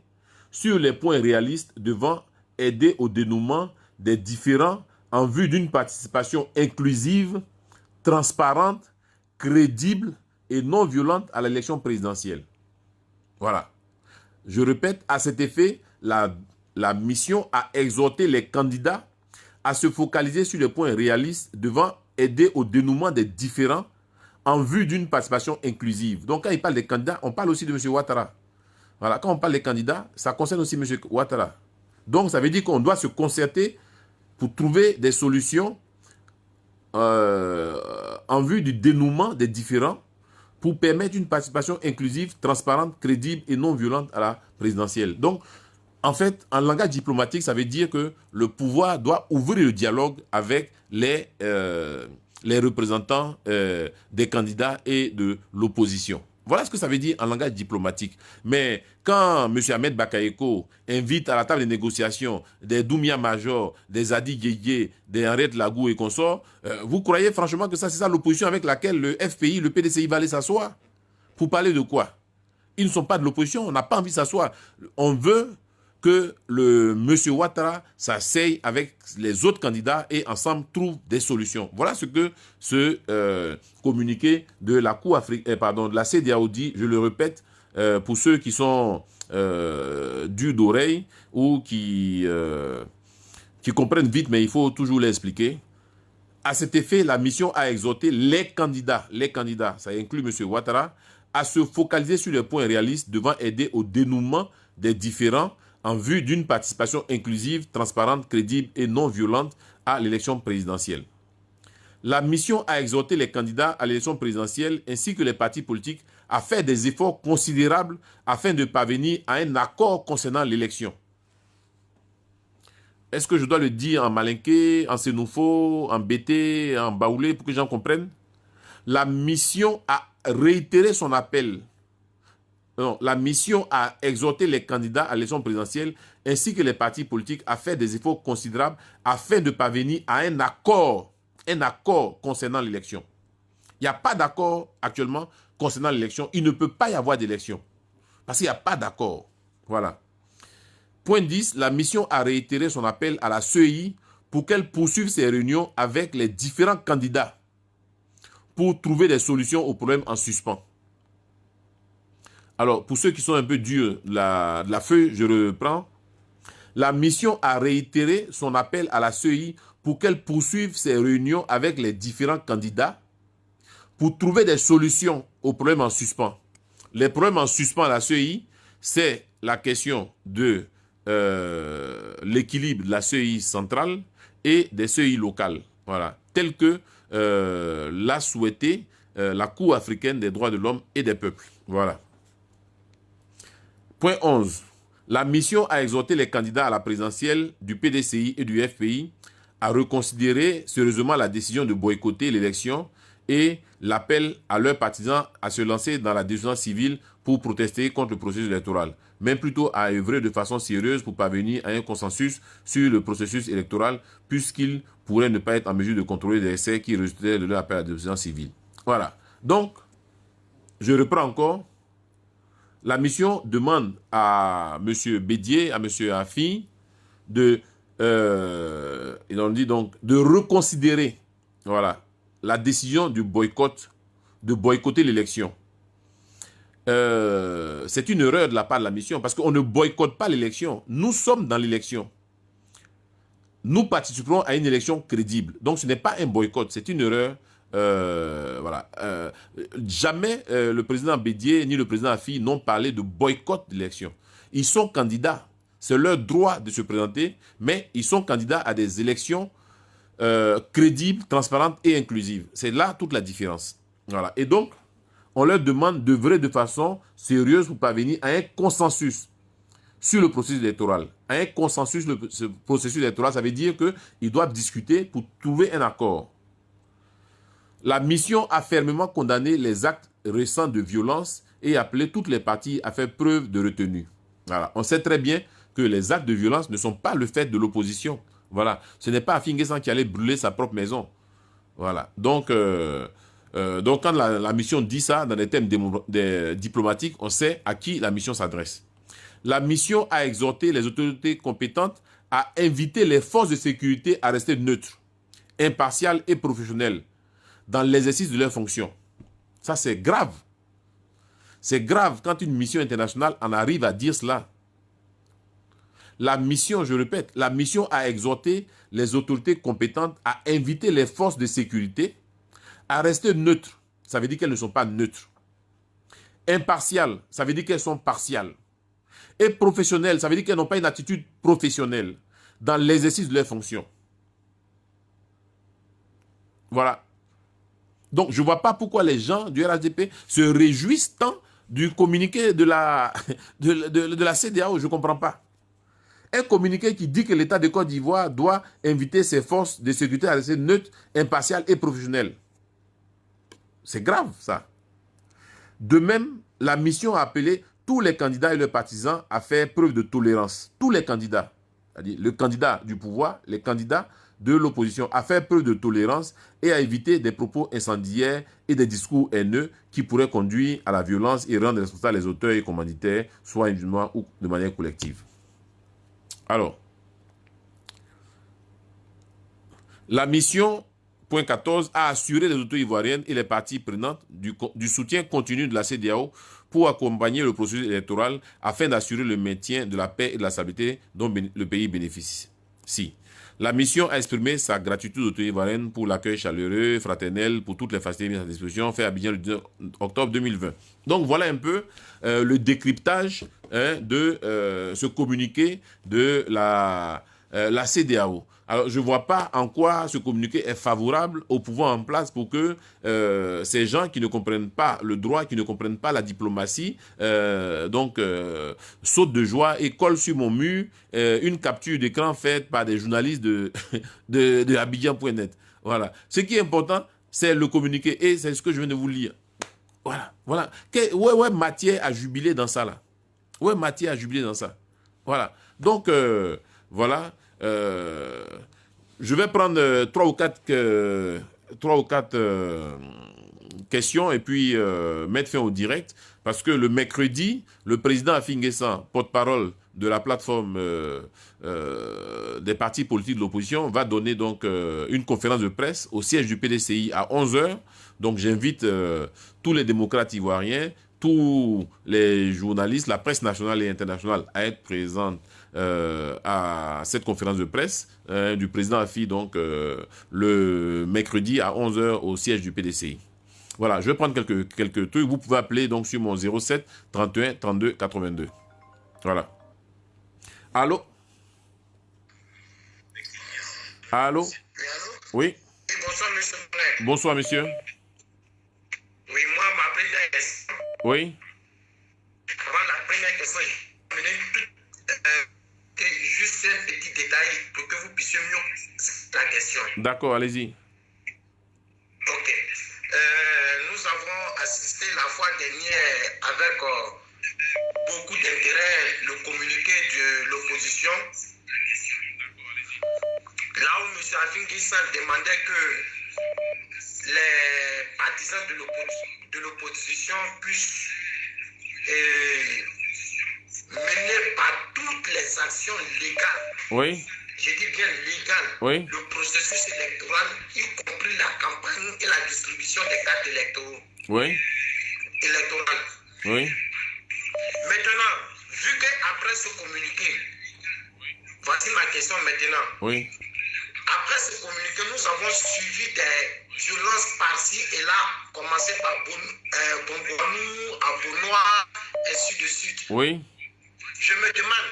sur les points réalistes devant aider au dénouement des différends en vue d'une participation inclusive, transparente, crédible et non violente à l'élection présidentielle. Voilà. Je répète, à cet effet, la la mission a exhorté les candidats à se focaliser sur les points réalistes devant aider au dénouement des différends en vue d'une participation inclusive. Donc, quand il parle des candidats, on parle aussi de M. Ouattara. Voilà, quand on parle des candidats, ça concerne aussi M. Ouattara. Donc, ça veut dire qu'on doit se concerter pour trouver des solutions en vue du dénouement des différends pour permettre une participation inclusive, transparente, crédible et non violente à la présidentielle. Donc, en fait, en langage diplomatique, ça veut dire que le pouvoir doit ouvrir le dialogue avec les représentants des candidats et de l'opposition. Voilà ce que ça veut dire en langage diplomatique. Mais quand M. Ahmed Bakayoko invite à la table de négociation des Doumia Major, des Adi Gueye, des Henriette Lagou et consorts, vous croyez franchement que ça, c'est ça l'opposition avec laquelle le FPI, le PDCI va aller s'asseoir? Pour parler de quoi? Ils ne sont pas de l'opposition, on n'a pas envie de s'asseoir. On veut que le M. Ouattara s'asseye avec les autres candidats et ensemble trouve des solutions. Voilà ce que ce communiqué de la Cour africaine, de la CEDEAO dit, je le répète, pour ceux qui sont durs d'oreille ou qui comprennent vite, mais il faut toujours l'expliquer. À cet effet, la mission a exhorté les candidats, ça inclut M. Ouattara, à se focaliser sur les points réalistes devant aider au dénouement des différends en vue d'une participation inclusive, transparente, crédible et non violente à l'élection présidentielle. La mission a exhorté les candidats à l'élection présidentielle ainsi que les partis politiques à faire des efforts considérables afin de parvenir à un accord concernant l'élection. Est-ce que je dois le dire en malinké, en sénoufo, en bété, en baoulé pour que les gens comprennent? La mission a réitéré son appel. Non, la mission a exhorté les candidats à l'élection présidentielle ainsi que les partis politiques à faire des efforts considérables afin de parvenir à un accord concernant l'élection. Il n'y a pas d'accord actuellement concernant l'élection. Il ne peut pas y avoir d'élection parce qu'il n'y a pas d'accord. Voilà. Point 10, la mission a réitéré son appel à la CEI pour qu'elle poursuive ses réunions avec les différents candidats pour trouver des solutions aux problèmes en suspens. Alors, pour ceux qui sont un peu durs de la feuille, je reprends. La mission a réitéré son appel à la CEI pour qu'elle poursuive ses réunions avec les différents candidats pour trouver des solutions aux problèmes en suspens. Les problèmes en suspens à la CEI, c'est la question de l'équilibre de la CEI centrale et des CEI locales. Voilà, tel que l'a souhaité la Cour africaine des droits de l'homme et des peuples. Voilà. Point 11. La mission a exhorté les candidats à la présidentielle du PDCI et du FPI à reconsidérer sérieusement la décision de boycotter l'élection et l'appel à leurs partisans à se lancer dans la désobéissance civile pour protester contre le processus électoral, mais plutôt à œuvrer de façon sérieuse pour parvenir à un consensus sur le processus électoral, puisqu'ils pourraient ne pas être en mesure de contrôler les essais qui résulteraient de leur appel à la désobéissance civile. Voilà. Donc, je reprends encore. La mission demande à M. Bédier, à M. Afi, de reconsidérer la décision du boycott, de boycotter l'élection. C'est une erreur de la part de la mission parce qu'on ne boycotte pas l'élection. Nous sommes dans l'élection. Nous participerons à une élection crédible. Donc ce n'est pas un boycott, c'est une erreur. Jamais le président Bédier ni le président Afi n'ont parlé de boycott d'élection. Ils sont candidats, c'est leur droit de se présenter, mais ils sont candidats à des élections crédibles, transparentes et inclusives. C'est là toute la différence. Voilà. Et donc, on leur demande d'œuvrer de façon sérieuse pour parvenir à un consensus sur le processus électoral. Un consensus sur ce processus électoral, ça veut dire qu'ils doivent discuter pour trouver un accord. La mission a fermement condamné les actes récents de violence et appelé toutes les parties à faire preuve de retenue. Voilà. On sait très bien que les actes de violence ne sont pas le fait de l'opposition. Voilà. Ce n'est pas Afi N'Guessan qui allait brûler sa propre maison. Voilà. Donc quand la mission dit ça dans des termes diplomatiques, on sait à qui la mission s'adresse. La mission a exhorté les autorités compétentes à inviter les forces de sécurité à rester neutres, impartiales et professionnelles dans l'exercice de leurs fonctions. Ça, c'est grave. C'est grave quand une mission internationale en arrive à dire cela. La mission, je répète, la mission a exhorté les autorités compétentes à inviter les forces de sécurité à rester neutres. Ça veut dire qu'elles ne sont pas neutres. Impartiales, ça veut dire qu'elles sont partiales. Et professionnelles, ça veut dire qu'elles n'ont pas une attitude professionnelle dans l'exercice de leurs fonctions. Voilà. Donc, je ne vois pas pourquoi les gens du RHDP se réjouissent tant du communiqué de la CEDEAO. Je ne comprends pas. Un communiqué qui dit que l'État de Côte d'Ivoire doit inviter ses forces de sécurité à rester neutres, impartiales et professionnelles. C'est grave, ça. De même, la mission a appelé tous les candidats et leurs partisans à faire preuve de tolérance. Tous les candidats, c'est-à-dire le candidat du pouvoir, les candidats de l'opposition, à faire preuve de tolérance et à éviter des propos incendiaires et des discours haineux qui pourraient conduire à la violence et rendre responsables les auteurs et commanditaires, soit individuellement ou de manière collective. Alors, la mission, point 14, a assuré les autorités ivoiriennes et les parties prenantes du soutien continu de la CEDEAO pour accompagner le processus électoral afin d'assurer le maintien de la paix et de la stabilité dont le pays bénéficie. Si. La mission a exprimé sa gratitude aux autorités ivoiriennes pour l'accueil chaleureux, fraternel, pour toutes les facilités mises à disposition, fait à Abidjan le 19 octobre 2020. Donc voilà un peu le décryptage de ce communiqué de la CEDEAO. Alors, je ne vois pas en quoi ce communiqué est favorable au pouvoir en place pour que ces gens qui ne comprennent pas le droit, qui ne comprennent pas la diplomatie, sautent de joie et collent sur mon mur une capture d'écran faite par des journalistes de Abidjan.net. Voilà. Ce qui est important, c'est le communiqué et c'est ce que je viens de vous lire. Voilà. Voilà. Ouais, matière à jubiler dans ça, là. Ouais, matière à jubiler dans ça. Voilà. Donc, voilà. Je vais prendre 3 ou 4 questions et puis mettre fin au direct parce que le mercredi, le président Afin N'Guessan, porte-parole de la plateforme des partis politiques de l'opposition, va donner donc une conférence de presse au siège du PDCI à 11 h. Donc j'invite tous les démocrates ivoiriens, tous les journalistes, la presse nationale et internationale à être présents à cette conférence de presse du président Afi, donc le mercredi à 11 h au siège du PDCI. Voilà, je vais prendre quelques trucs. Vous pouvez appeler donc sur mon 07 31 32 82. Voilà. Allô? Allô? Oui. Bonsoir, monsieur. Bonsoir, monsieur. Oui, moi, ma première question. Oui. Avant la première question, je vais donner juste un petit détail pour que vous puissiez mieux la question. D'accord, allez-y. Ok. Nous avons assisté la fois dernière avec beaucoup d'intérêt le communiqué de l'opposition. Là où M. Afin N'Guessan demandait que les partisans de l'opposition puissent mener par toutes les actions légales. Oui. Je dis bien légales. Oui. Le processus électoral, y compris la campagne et la distribution des cartes électorales. Oui. Oui. Maintenant, vu qu'après ce communiqué, voici ma question maintenant. Oui. Après ce communiqué, nous avons suivi des violences par-ci et là, commencé par Bongonou, Abonois, ainsi de suite. Oui. Je me demande,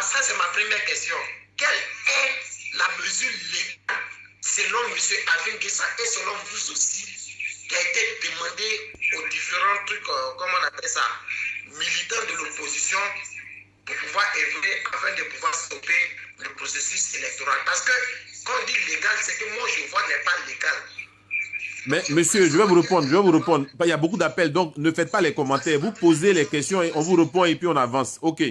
ça c'est ma première question, quelle est la mesure légale, selon M. Afin N'Guessan et selon vous aussi, qui a été demandée aux différents trucs, comment on appelle ça, militants de l'opposition, pour pouvoir œuvrer afin de pouvoir stopper le processus électoral. Parce que quand on dit légal, c'est que moi je vois n'est pas légal. Mais monsieur, je vais vous répondre. Il y a beaucoup d'appels, donc ne faites pas les commentaires. Vous posez les questions et on vous répond et puis on avance. Ok.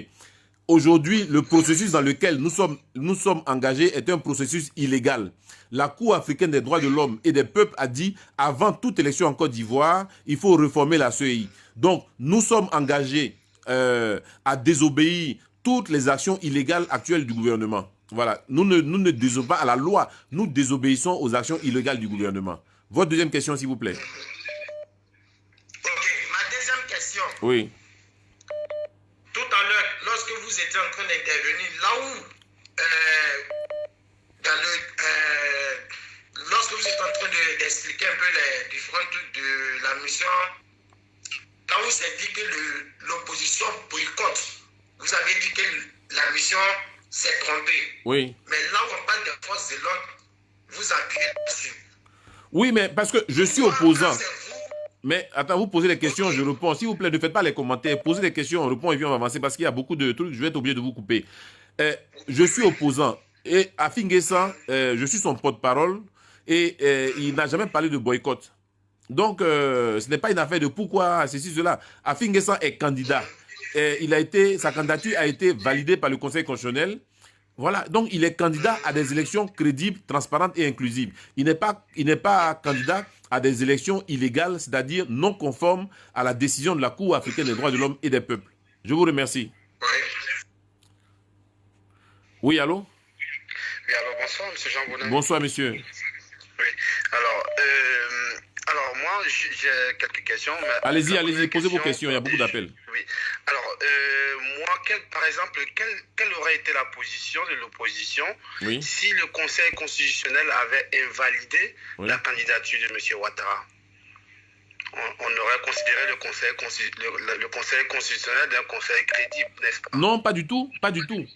Aujourd'hui, le processus dans lequel nous sommes engagés est un processus illégal. La Cour africaine des droits de l'homme et des peuples a dit, avant toute élection en Côte d'Ivoire, il faut réformer la CEI. Donc, nous sommes engagés à désobéir toutes les actions illégales actuelles du gouvernement. Voilà, nous ne désobéissons pas à la loi, nous désobéissons aux actions illégales du gouvernement. Votre deuxième question, s'il vous plaît. Ok, ma deuxième question. Oui. Tout à l'heure, vous étiez en train d'intervenir, là où, lorsque vous êtes en train d'expliquer un peu les différents trucs de la mission, là où c'est dit que l'opposition boycotte, vous avez dit que la mission s'est trompée. Oui. Mais là où on parle des forces de l'ordre, vous appuyez dessus. Oui, mais parce que je suis opposant. Mais attends, vous posez des questions, je réponds. S'il vous plaît, ne faites pas les commentaires. Posez des questions, on répond et puis on va avancer parce qu'il y a beaucoup de trucs. Je vais être obligé de vous couper. Je suis opposant. Et Afin Guessan, je suis son porte-parole et il n'a jamais parlé de boycott. Donc, ce n'est pas une affaire de pourquoi ceci, cela. Afin Guessan est candidat. Sa candidature a été validée par le Conseil constitutionnel. Voilà, donc il est candidat à des élections crédibles, transparentes et inclusives. Il n'est pas candidat à des élections illégales, c'est-à-dire non conformes à la décision de la Cour africaine des droits de l'homme et des peuples. Je vous remercie. Oui, allô? Oui, alors bonsoir, M. Jean Bonnet. Bonsoir, monsieur. Oui, alors moi, j'ai quelques questions. Allez-y, posez vos questions, il y a beaucoup d'appels. Oui, alors moi, par exemple, quelle aurait été la position de l'opposition si le Conseil constitutionnel avait invalidé la candidature de M. Ouattara? On aurait considéré le Conseil constitutionnel d'un conseil crédible, n'est-ce pas? Non, pas du tout, pas du tout.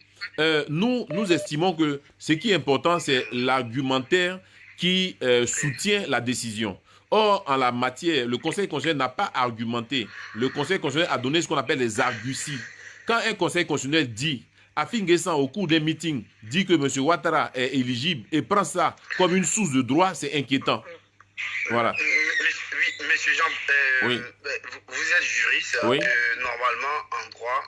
Nous estimons que ce qui est important, c'est l'argumentaire qui soutient la décision. Or, en la matière, le Conseil constitutionnel n'a pas argumenté. Le Conseil constitutionnel a donné ce qu'on appelle les arguties. Quand un Conseil constitutionnel dit, Afin Guessan, au cours des meetings, dit que M. Ouattara est éligible et prend ça comme une source de droit, c'est inquiétant. Voilà. Oui, monsieur Jean, vous êtes juriste. Normalement, en droit,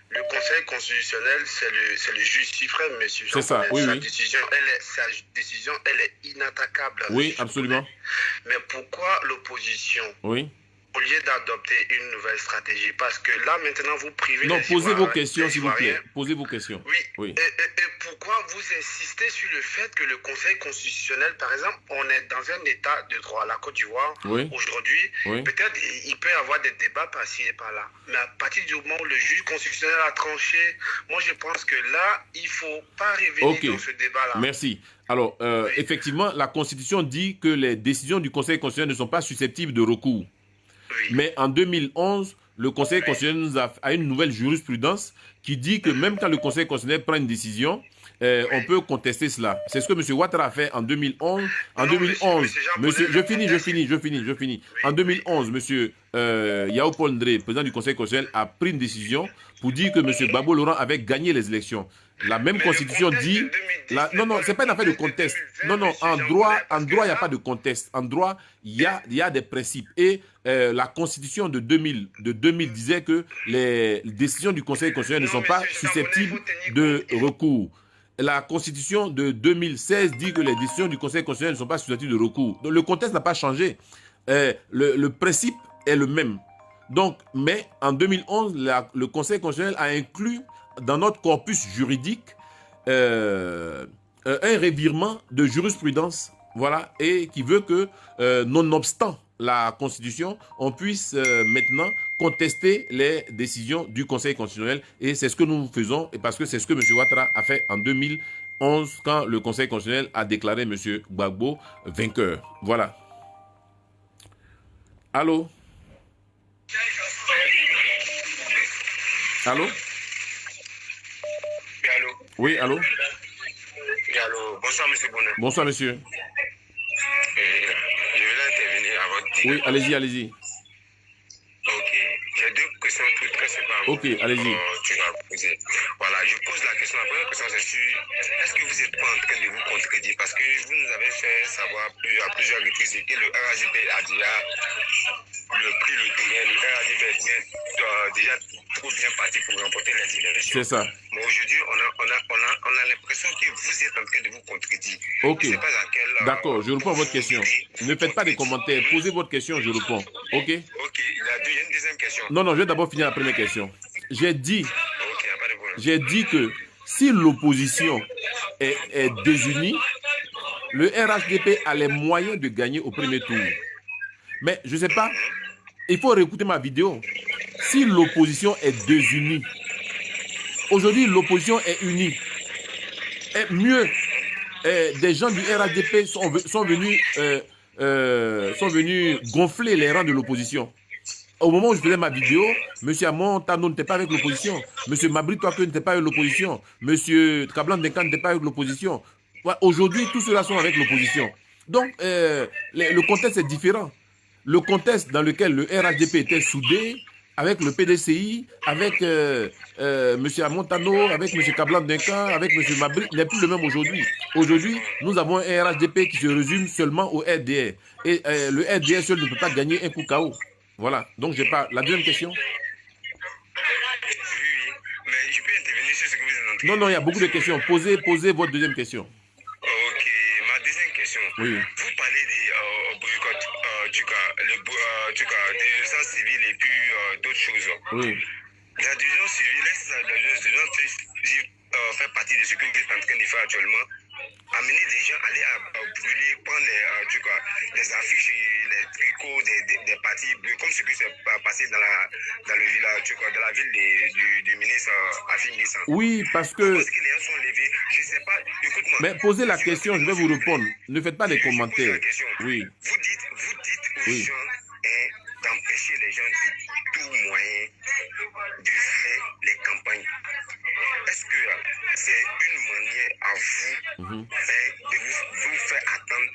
le Conseil constitutionnel, c'est le juge suprême, monsieur Jean. C'est ça, sa décision, elle est inattaquable. Oui, absolument. Mais pourquoi l'opposition, au lieu d'adopter une nouvelle stratégie? Parce que là, maintenant, vous privez... Non, posez vos questions, s'il vous plaît. Posez vos questions. Oui. Et pourquoi vous insistez sur le fait que le Conseil constitutionnel, par exemple, on est dans un état de droit, la Côte d'Ivoire, aujourd'hui, peut-être il peut y avoir des débats par-ci et par-là. Mais à partir du moment où le juge constitutionnel a tranché, moi, je pense que là, il ne faut pas revenir dans ce débat-là. Merci. Alors, effectivement, la Constitution dit que les décisions du Conseil constitutionnel ne sont pas susceptibles de recours. Mais en 2011, le Conseil constitutionnel a une nouvelle jurisprudence qui dit que même quand le Conseil constitutionnel prend une décision, on peut contester cela. C'est ce que M. Ouattara a fait en 2011. En 2011, je finis. En 2011, M. Yao Paul Ndré, président du Conseil constitutionnel, a pris une décision pour dire que M. Gbagbo Laurent avait gagné les élections. La même constitution dit... Non, c'est pas une affaire de conteste. Non, en droit, il n'y a pas de conteste. En droit, il y a des principes. Et la constitution de 2000 disait que les décisions du Conseil constitutionnel ne sont pas susceptibles de recours. La constitution de 2016 dit que les décisions du Conseil constitutionnel ne sont pas susceptibles de recours. Donc le contexte n'a pas changé. Le principe est le même. Donc, mais en 2011, le Conseil constitutionnel a inclus dans notre corpus juridique un revirement de jurisprudence, voilà, et qui veut que, nonobstant la Constitution, on puisse maintenant contester les décisions du Conseil constitutionnel. Et c'est ce que nous faisons, et parce que c'est ce que M. Ouattara a fait en 2011, quand le Conseil constitutionnel a déclaré M. Gbagbo vainqueur. Voilà. Allô? Allô? Oui, allô? Oui, allô. Bonsoir, M. Bonnet. Bonsoir, monsieur. Je vais intervenir à votre dire. Oui, allez-y. Ok. J'ai deux questions toutes très séparées. Ok, allez-y. Tu vas poser. Voilà, je pose la question. La première question, c'est est-ce que vous n'êtes pas en train de vous contredire? Parce que vous nous avez fait savoir à plusieurs reprises que le RAGP a déjà pris le terrain. Le RAGP est déjà trop bien parti pour remporter les élections. C'est ça. Mais aujourd'hui, on a l'impression que vous êtes en train de vous contredire. Ok. Je ne sais pas à quelle... D'accord, je réponds à votre question. Ne faites pas des commentaires. Posez votre question, je réponds. Ok? Ok, il y a une deuxième question. Non, je vais d'abord finir la première question. J'ai dit que si l'opposition est désunie, le RHDP a les moyens de gagner au premier tour. Mais je ne sais pas, il faut réécouter ma vidéo. Si l'opposition est désunie, Aujourd'hui, l'opposition est unie. Et mieux, des gens du RHDP sont venus gonfler les rangs de l'opposition. Au moment où je faisais ma vidéo, M. Amon Tano n'était pas avec l'opposition. M. Mabri Touake n'était pas avec l'opposition. M. Kablan Denkan n'était pas avec l'opposition. Aujourd'hui, tous ceux-là sont avec l'opposition. Donc, le contexte est différent. Le contexte dans lequel le RHDP était soudé, avec le PDCI, avec M. Amon Tano, avec M. Kablan Denkan, avec M. Mabri, n'est plus le même aujourd'hui. Aujourd'hui, nous avons un RHDP qui se résume seulement au RDR. Et le RDR seul ne peut pas gagner un coup KO. Voilà, donc j'ai pas. La deuxième question. Oui, mais je peux intervenir sur ce que vous êtes en train de dire. Non, il y a beaucoup de questions. Posez votre deuxième question. Ok, ma deuxième question. Oui. Vous parlez des boycott, des désobéissances civiles et puis d'autres choses. Oui. La désobéissance civile, fait partie de ce que vous êtes en train de faire actuellement. Amener des gens à aller brûler, prendre les affiches et les tricots des partis bleus, comme ce qui s'est passé dans le village, dans la ville du ministre Afin Guessan. Oui, parce que. Parce que les gens sont levés, je ne sais pas, écoute-moi. Mais posez la question, je vais vous répondre. Ne faites pas des commentaires. Oui. Vous dites aux Oui. gens d'empêcher les gens de tout moyen de faire les campagnes. Est-ce que c'est une manière à vous de vous faire attendre,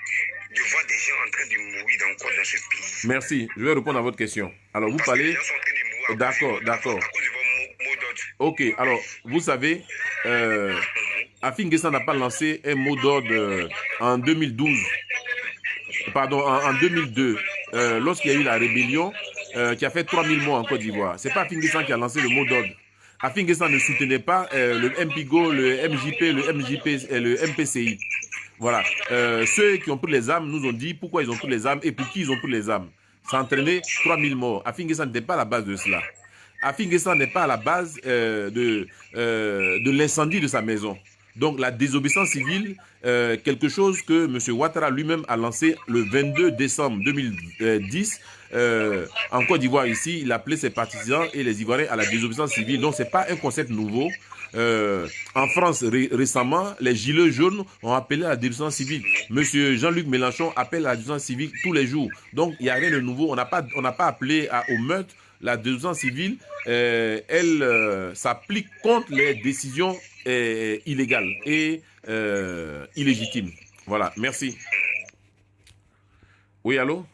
de voir des gens en train de mourir dans ce pays? Merci, je vais répondre à votre question. Alors, vous parlez. Les gens sont en train de mourir D'accord. à cause de vos mots d'ordre. Ok, alors, vous savez, Afin Guessan n'a pas lancé un mot d'ordre en 2012. Pardon, en 2002, lorsqu'il y a eu la rébellion qui a fait 3000 morts en Côte d'Ivoire. C'est pas Afin Guessan qui a lancé le mot d'ordre. Afin Guessan ne soutenait pas le MPIGO, le MJP, le MJP et le MPCI. Voilà. Ceux qui ont pris les armes nous ont dit pourquoi ils ont pris les armes et pour qui ils ont pris les armes. Ça a entraîné 3000 morts. Afin Guessan n'était pas à la base de cela. Afin Guessan n'est pas à la base de l'incendie de sa maison. Donc la désobéissance civile, quelque chose que M. Ouattara lui-même a lancé le 22 décembre 2010 en Côte d'Ivoire ici. Il appelait ses partisans et les Ivoiriens à la désobéissance civile. Donc ce n'est pas un concept nouveau. En France, récemment, les Gilets jaunes ont appelé à la désobéissance civile. M. Jean-Luc Mélenchon appelle à la désobéissance civile tous les jours. Donc il n'y a rien de nouveau. On n'a pas appelé au meurtre. La désobéissance civile, elle s'applique contre les décisions illégales et illégitimes. Voilà, merci. Oui, allô?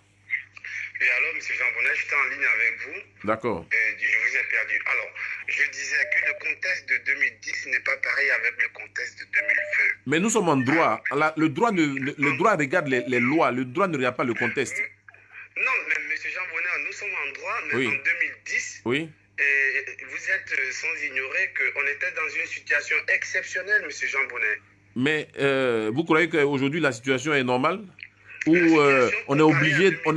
Oui, allô, M. Jean Bonnet, j'étais en ligne avec vous. D'accord. Je vous ai perdu. Alors, je disais que le contexte de 2010 n'est pas pareil avec le contexte de 2020. Mais nous sommes en droit. Le droit regarde les lois. Le droit ne regarde pas le contexte. Non, mais M. Jean Bonnet, nous sommes en droit, mais Oui. en 2010, Oui. vous êtes sans ignorer qu'on était dans une situation exceptionnelle, M. Jean Bonnet. Mais vous croyez qu'aujourd'hui la situation est normale? Ou on est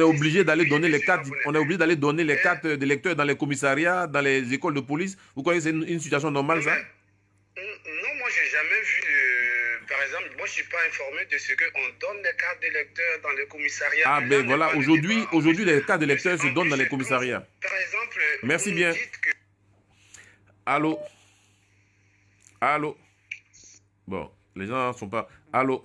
obligé d'aller donner les cartes, d'électeurs dans les commissariats, dans les écoles de police? Vous croyez que c'est une situation normale, ça? Non, moi j'ai jamais vu, par exemple, moi je suis pas informé de ce qu'on donne les cartes d'électeurs dans les commissariats. Ah ben voilà, aujourd'hui les cartes d'électeurs se donnent dans les commissariats. Par exemple, Merci bien. Que... Allô? Allô? Bon, les gens ne sont pas... Allô?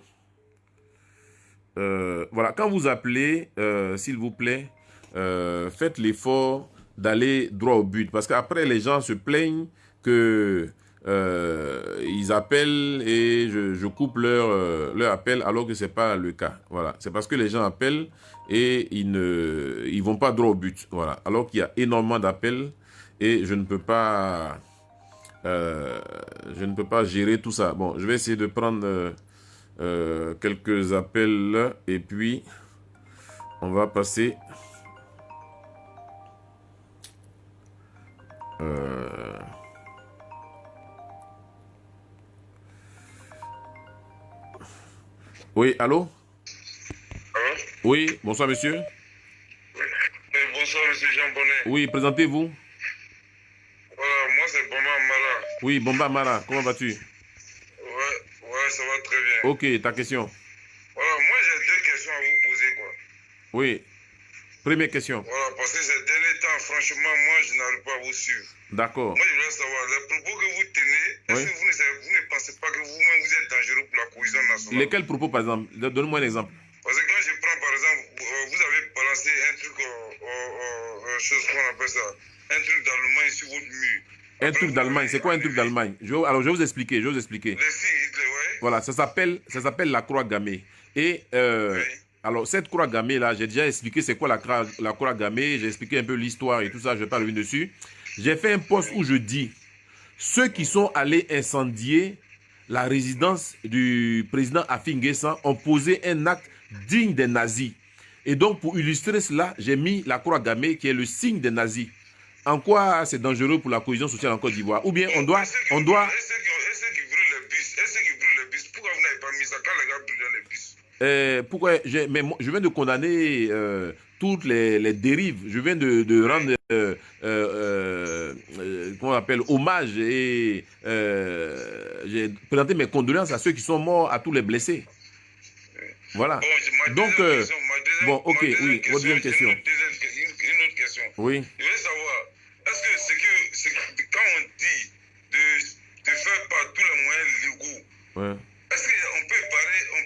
Voilà, quand vous appelez, s'il vous plaît, faites l'effort d'aller droit au but. Parce qu'après, les gens se plaignent que ils appellent et je coupe leur appel alors que ce n'est pas le cas. Voilà, c'est parce que les gens appellent et ils vont pas droit au but. Voilà, alors qu'il y a énormément d'appels et je ne peux pas gérer tout ça. Bon, je vais essayer de prendre quelques appels et puis on va passer oui, allô? Allô? Oui, bonsoir monsieur. Bonsoir monsieur Jean Bonnet. Oui, présentez-vous. Voilà, moi c'est Bomba Mara. Oui, Bomba Mara, comment vas-tu? Ouais, ça va très bien. Ok, ta question. Voilà, moi j'ai deux questions à vous poser, quoi. Oui. Première question. Voilà, parce que ces derniers temps, franchement, moi, je n'arrive pas à vous suivre. D'accord. Moi, je voudrais savoir, les propos que vous tenez, est-ce Oui. que vous ne pensez pas que vous-même, vous êtes dangereux pour la cohésion nationale? Lesquels propos, par exemple? Donne-moi un exemple. Parce que quand je prends, par exemple, vous avez balancé un truc, chose qu'on appelle ça, un truc d'Allemagne sur votre mur. Un truc d'Allemagne, c'est quoi un truc d'Allemagne? Alors, je vais vous expliquer, Les signes, ouais. Voilà, ça s'appelle la croix gammée. Et, Oui. alors, cette croix gammée, là, j'ai déjà expliqué c'est quoi la croix gammée, j'ai expliqué un peu l'histoire et tout ça, je ne vais pas revenir dessus. J'ai fait un post où je dis, ceux qui sont allés incendier la résidence du président Afin N'Guessan ont posé un acte digne des nazis. Et donc, pour illustrer cela, j'ai mis la croix gammée qui est le signe des nazis. En quoi c'est dangereux pour la cohésion sociale en Côte d'Ivoire? Ou bien on doit... Et ceux qui brûlent les bus, pourquoi vous n'avez pas mis ça quand les gars brûlent les bus? Pourquoi mais moi, je viens de condamner toutes les dérives. Je viens de rendre comment on appelle, hommage et j'ai présenté mes condoléances à ceux qui sont morts, à tous les blessés. Voilà. Bon, Donc, bon, ok, oui, votre deuxième question. Une autre question. Oui. Je veux savoir, est-ce que quand on dit de faire par tous les moyens légaux, Ouais. est-ce qu'on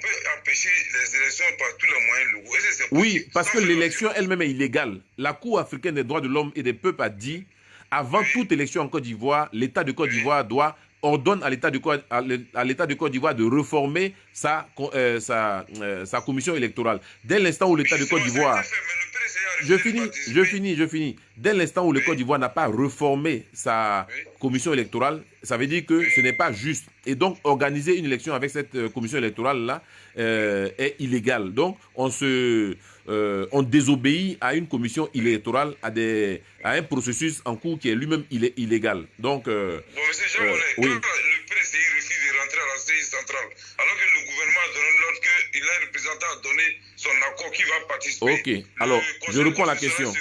peut empêcher les élections par tous les moyens légaux? Est-ce que c'est Oui, possible? parce que l'élection elle-même est illégale. La Cour africaine des droits de l'homme et des peuples a dit, avant toute élection en Côte d'Ivoire, l'État de Côte d'Ivoire ordonne à l'État de Côte d'Ivoire de reformer sa commission électorale. Dès l'instant où l'État de Côte d'Ivoire... Je finis. Dès l'instant où le Côte d'Ivoire n'a pas reformé sa commission électorale, ça veut dire que ce n'est pas juste. Et donc, organiser une élection avec cette commission électorale-là est illégal. Donc, on désobéit à une commission électorale, à un processus en cours qui est lui-même illégal. Donc, bon, monsieur Jean, oui. quand le PCI refuse de rentrer à la CI centrale, alors que le gouvernement donne l'ordre qu'il a un représentant à donner son accord qui va participer. Ok, alors, je reprends la question.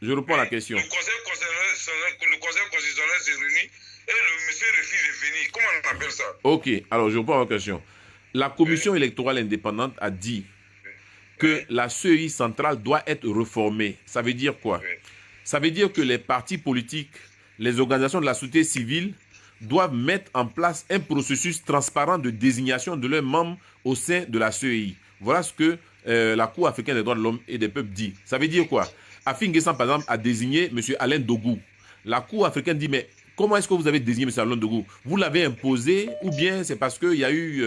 Je reprends la question. Le conseil constitutionnel s'est réuni et le monsieur refuse de venir. Comment on appelle ça? Ok, alors je reprends la question. La commission électorale indépendante a dit que la CEI centrale doit être reformée. Ça veut dire quoi? Ça veut dire que les partis politiques, les organisations de la société civile doivent mettre en place un processus transparent de désignation de leurs membres au sein de la CEI. Voilà ce que la Cour africaine des droits de l'homme et des peuples dit. Ça veut dire quoi? Afin N'Guessan, par exemple, a désigné M. Alain Dogou. La Cour africaine dit, mais comment est-ce que vous avez désigné M. Alain Dogou? Vous l'avez imposé ou bien c'est parce qu'il y a eu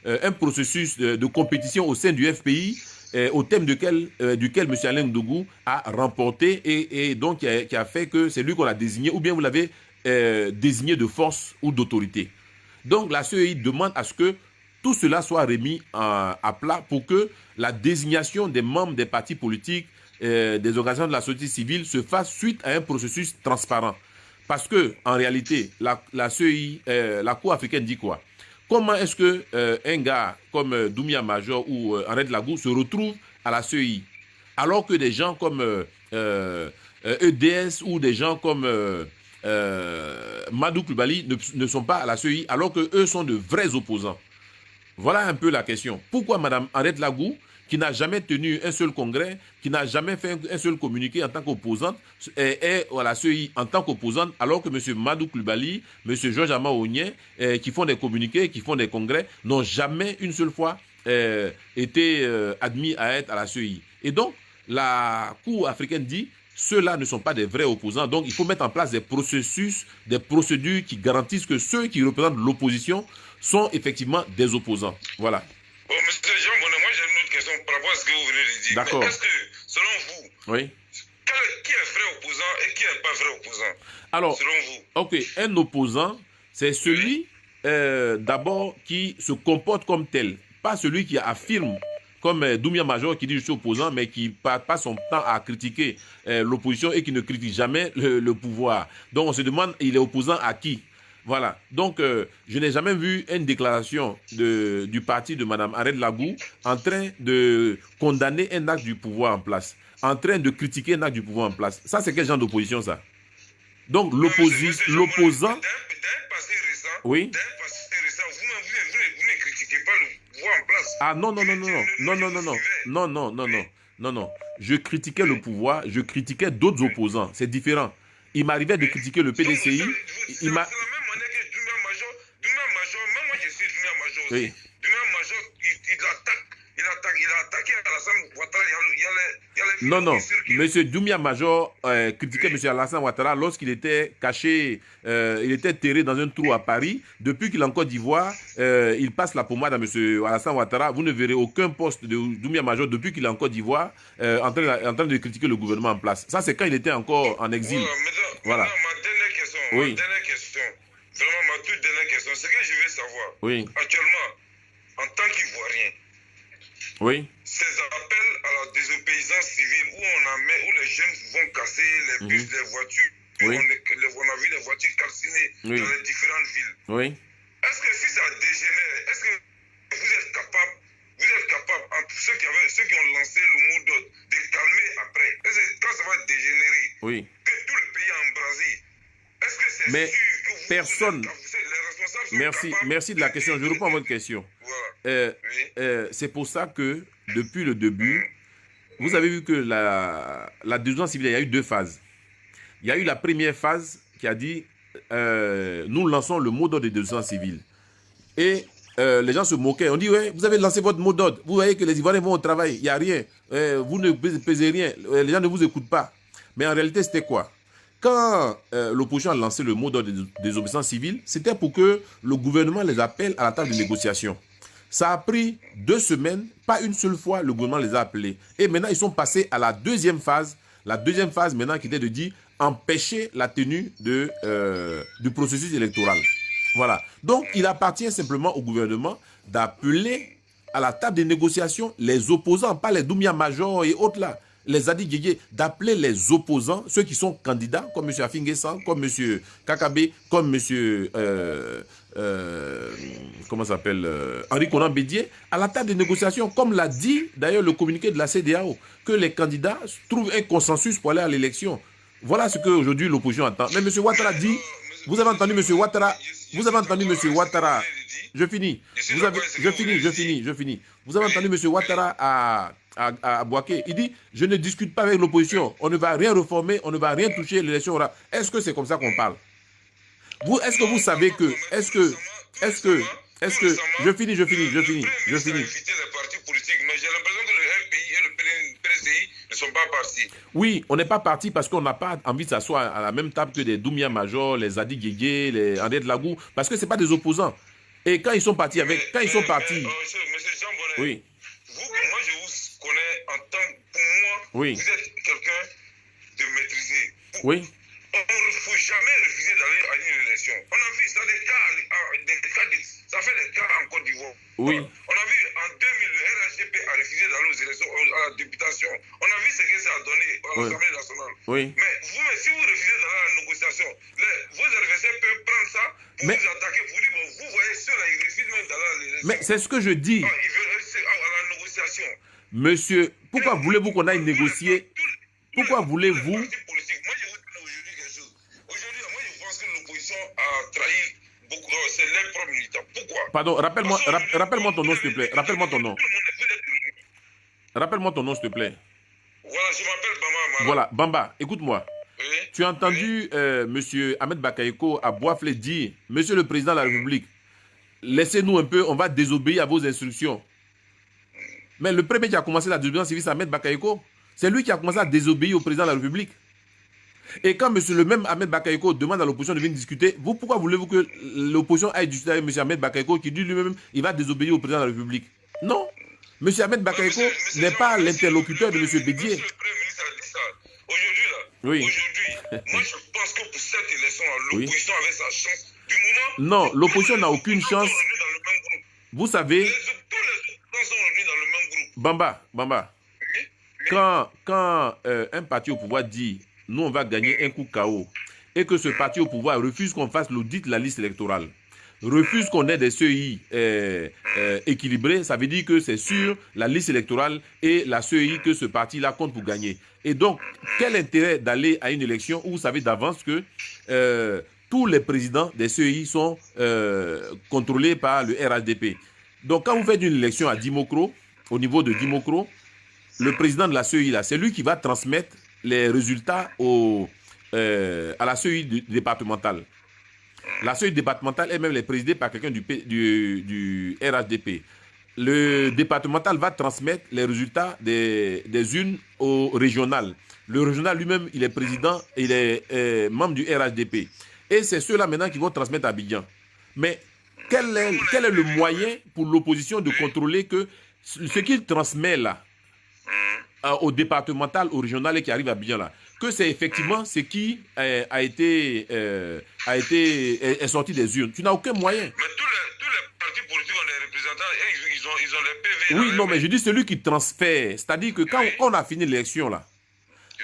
un processus de compétition au sein du FPI au thème duquel M. Alain Dogou a remporté et donc qui a fait que c'est lui qu'on a désigné ou bien vous l'avez désigné de force ou d'autorité. Donc la CEI demande à ce que tout cela soit remis à plat pour que la désignation des membres des partis politiques, des organisations de la société civile se fasse suite à un processus transparent. Parce que en réalité, la CEI, la Cour africaine dit quoi? Comment est-ce que un gars comme Doumbia Major ou Henri Lagou se retrouve à la CEI alors que des gens comme EDS ou des gens comme Madou Coulibaly ne sont pas à la CEI alors qu'eux sont de vrais opposants? Voilà un peu la question. Pourquoi Mme Henriette Lagou, qui n'a jamais tenu un seul congrès, qui n'a jamais fait un seul communiqué en tant qu'opposante, est à la CEI en tant qu'opposante, alors que M. Madou Coulibaly, M. Georges Amaonien, qui font des communiqués, qui font des congrès, n'ont jamais une seule fois été admis à être à la CEI. Et donc, la Cour africaine dit, ceux-là ne sont pas des vrais opposants. Donc, il faut mettre en place des processus, des procédures qui garantissent que ceux qui représentent l'opposition sont effectivement des opposants. Voilà. Bon, M. Jean Bonnet, moi j'ai une autre question par rapport à ce que vous venez de dire. D'accord. Est-ce que, selon vous, oui, qui est vrai opposant et qui n'est pas vrai opposant? Alors, selon vous? Ok, un opposant, c'est celui d'abord qui se comporte comme tel, pas celui qui affirme, comme Doumbia Major qui dit je suis opposant, mais qui passe son temps à critiquer l'opposition et qui ne critique jamais le pouvoir. Donc on se demande, il est opposant à qui? Voilà. Donc je n'ai jamais vu une déclaration du parti de Mme Henriette Lagou en train de condamner un acte du pouvoir en place, en train de critiquer un acte du pouvoir en place. Ça, c'est quel genre d'opposition, ça? Donc l'opposant... D'un passé récent, oui. Vous ne critiquez pas le pouvoir en place. Ah non. je critiquais le pouvoir, je critiquais d'autres opposants. C'est différent. Il m'arrivait de critiquer le PDCI. C'est la même manière que Doumbia Major. Doumbia Major, même moi je suis Doumbia Major aussi. Oui. Doumbia Major, il a attaqué Alassane Ouattara. Il y a les Non, non. circulent. M. Doumbia Major critiquait M. Alassane Ouattara lorsqu'il était caché, il était terré dans un trou à Paris. Depuis qu'il est en Côte d'Ivoire, il passe la pommade à M. Alassane Ouattara. Vous ne verrez aucun poste de Doumbia Major depuis qu'il est en Côte d'Ivoire en train de critiquer le gouvernement en place. Ça, c'est quand il était encore en exil. Voilà. Voilà. Ma dernière question. Oui. Ma dernière question. Vraiment, ma toute dernière question. Ce que je veux savoir. Oui. Actuellement, en tant qu'Ivoirien, Oui. ces appels à la désobéissance civile où les jeunes vont casser les bus, les voitures, Oui. on a vu les voitures calcinées Oui. dans les différentes villes. Oui. Est-ce que si ça dégénère, est-ce que vous êtes capable, entre ceux qui ont lancé le mot d'ordre, de calmer après? Est-ce que quand ça va dégénérer, Oui. que tout le pays est embrasé, est-ce que c'est Mais sûr que personne. les responsables sont Merci, capables merci de la question. Je réponds à votre question. Voilà. Oui. C'est pour ça que, depuis le début, vous avez vu que la désobéissance civile, il y a eu deux phases. Il y a eu la première phase qui a dit nous lançons le mot d'ordre de désobéissance civile. Et les gens se moquaient. On dit ouais, vous avez lancé votre mot d'ordre. Vous voyez que les Ivoiriens vont au travail. Il n'y a rien. Vous ne pesez rien. Les gens ne vous écoutent pas. Mais en réalité, c'était quoi? Quand l'opposition a lancé le mot d'ordre de désobéissance civile, c'était pour que le gouvernement les appelle à la table de négociation. Ça a pris 2 semaines, pas une seule fois, le gouvernement les a appelés. Et maintenant, ils sont passés à la deuxième phase. La deuxième phase, maintenant, qui était de dire empêcher la tenue du processus électoral. Voilà. Donc, il appartient simplement au gouvernement d'appeler à la table des négociations les opposants, pas les Doumbia Major et autres là, les Adi Guégué, d'appeler les opposants, ceux qui sont candidats, comme M. Afinguessan, comme M. Kakabe, comme M. Comment ça s'appelle, Henri Konan Bédié, à la table des négociations, comme l'a dit d'ailleurs le communiqué de la CEDEAO, que les candidats trouvent un consensus pour aller à l'élection. Voilà ce qu'aujourd'hui l'opposition attend. Mais M. Ouattara dit, vous avez entendu M. Ouattara, je finis. Je finis. Vous avez entendu M. Ouattara à Bouaké. Il dit, je ne discute pas avec l'opposition. On ne va rien réformer, on ne va rien toucher, l'élection aura. Est-ce que c'est comme ça qu'on parle? Est-ce que vous savez que, je finis. Les partis politiques, mais j'ai l'impression que le RPI et le PDCI ne sont pas partis. Oui, on n'est pas parti parce qu'on n'a pas envie de s'asseoir à la même table que des Doumbia Major, les Adi Guégué, les André de Lagou, parce que ce n'est pas des opposants. Et quand ils sont partis Monsieur Jean Bonnet, oui. Moi je vous connais en tant que, pour moi, Oui. vous êtes quelqu'un de maîtrisé. Oui. On ne faut jamais refuser d'aller à une élection. On a vu ça, ça fait des cas en Côte d'Ivoire. Oui. On a vu en 2000, le RHDP a refusé d'aller aux élections, à la députation. On a vu ce que ça a donné à l'Assemblée nationale. Oui. Mais si vous refusez d'aller à la négociation, vos adversaires peuvent prendre ça pour vous attaquer, pour dire, bon, vous voyez, ceux-là, ils refusent même d'aller à l'élection. Mais c'est ce que je dis. Ils veulent rester à la négociation. Monsieur, pourquoi voulez-vous qu'on aille négocier? Pourquoi voulez-vous? Moi, je vous dis aujourd'hui quelque chose. Aujourd'hui, moi, je pense que l'opposition a trahi beaucoup. C'est leurs propres militants. Pourquoi? Pardon, rappelle-moi ton nom, s'il te plaît. Rappelle-moi ton nom, s'il te plaît. Voilà, je m'appelle Bamba. Voilà, Bamba, écoute-moi. Oui. Tu as entendu monsieur Ahmed Bakayoko à Boisflé dire, monsieur le président de la République, laissez-nous un peu, on va désobéir à vos instructions. Mais le premier qui a commencé la désobéissance civile, c'est Ahmed Bakayoko. C'est lui qui a commencé à désobéir au président de la République. Et quand le même Ahmed Bakayoko demande à l'opposition de venir discuter, pourquoi voulez-vous que l'opposition aille discuter avec M. Ahmed Bakayoko qui dit lui-même il va désobéir au président de la République? Non. M. Ahmed Bakayoko n'est pas l'interlocuteur de M. Bédier. Monsieur le Premier ministre a dit ça. Aujourd'hui, Oui. Moi je pense que pour cette élection, l'opposition avait sa chance. Du moment. Non, l'opposition n'a aucune chance. Vous savez. Tous les opposants sont revenus dans le même groupe. Bamba. Quand un parti au pouvoir dit nous on va gagner un coup KO et que ce parti au pouvoir refuse qu'on fasse l'audit de la liste électorale, refuse qu'on ait des CEI équilibrés, ça veut dire que c'est sur la liste électorale et la CEI que ce parti-là compte pour gagner. Et donc, quel intérêt d'aller à une élection où vous savez d'avance que tous les présidents des CEI sont contrôlés par le RHDP. Donc, quand vous faites une élection à Dimokro, au niveau de Dimokro, le président de la CEI, là, c'est lui qui va transmettre les résultats à la CEI départementale. La CEI départementale elle-même est présidée par quelqu'un du RHDP. Le départemental va transmettre les résultats des unes au régional. Le régional lui-même, il est président, il est membre du RHDP. Et c'est ceux-là maintenant qui vont transmettre à Abidjan. Mais quel est le moyen pour l'opposition de contrôler que ce qu'il transmet là, au départemental, au régional et qui arrive à Abidjan là, que c'est effectivement ce qui est sorti des urnes. Tu n'as aucun moyen. Mais tous les partis politiques ont des représentants et ils ont les PV. Oui, non, mais je dis celui qui transfère. C'est-à-dire que quand on a fini l'élection là,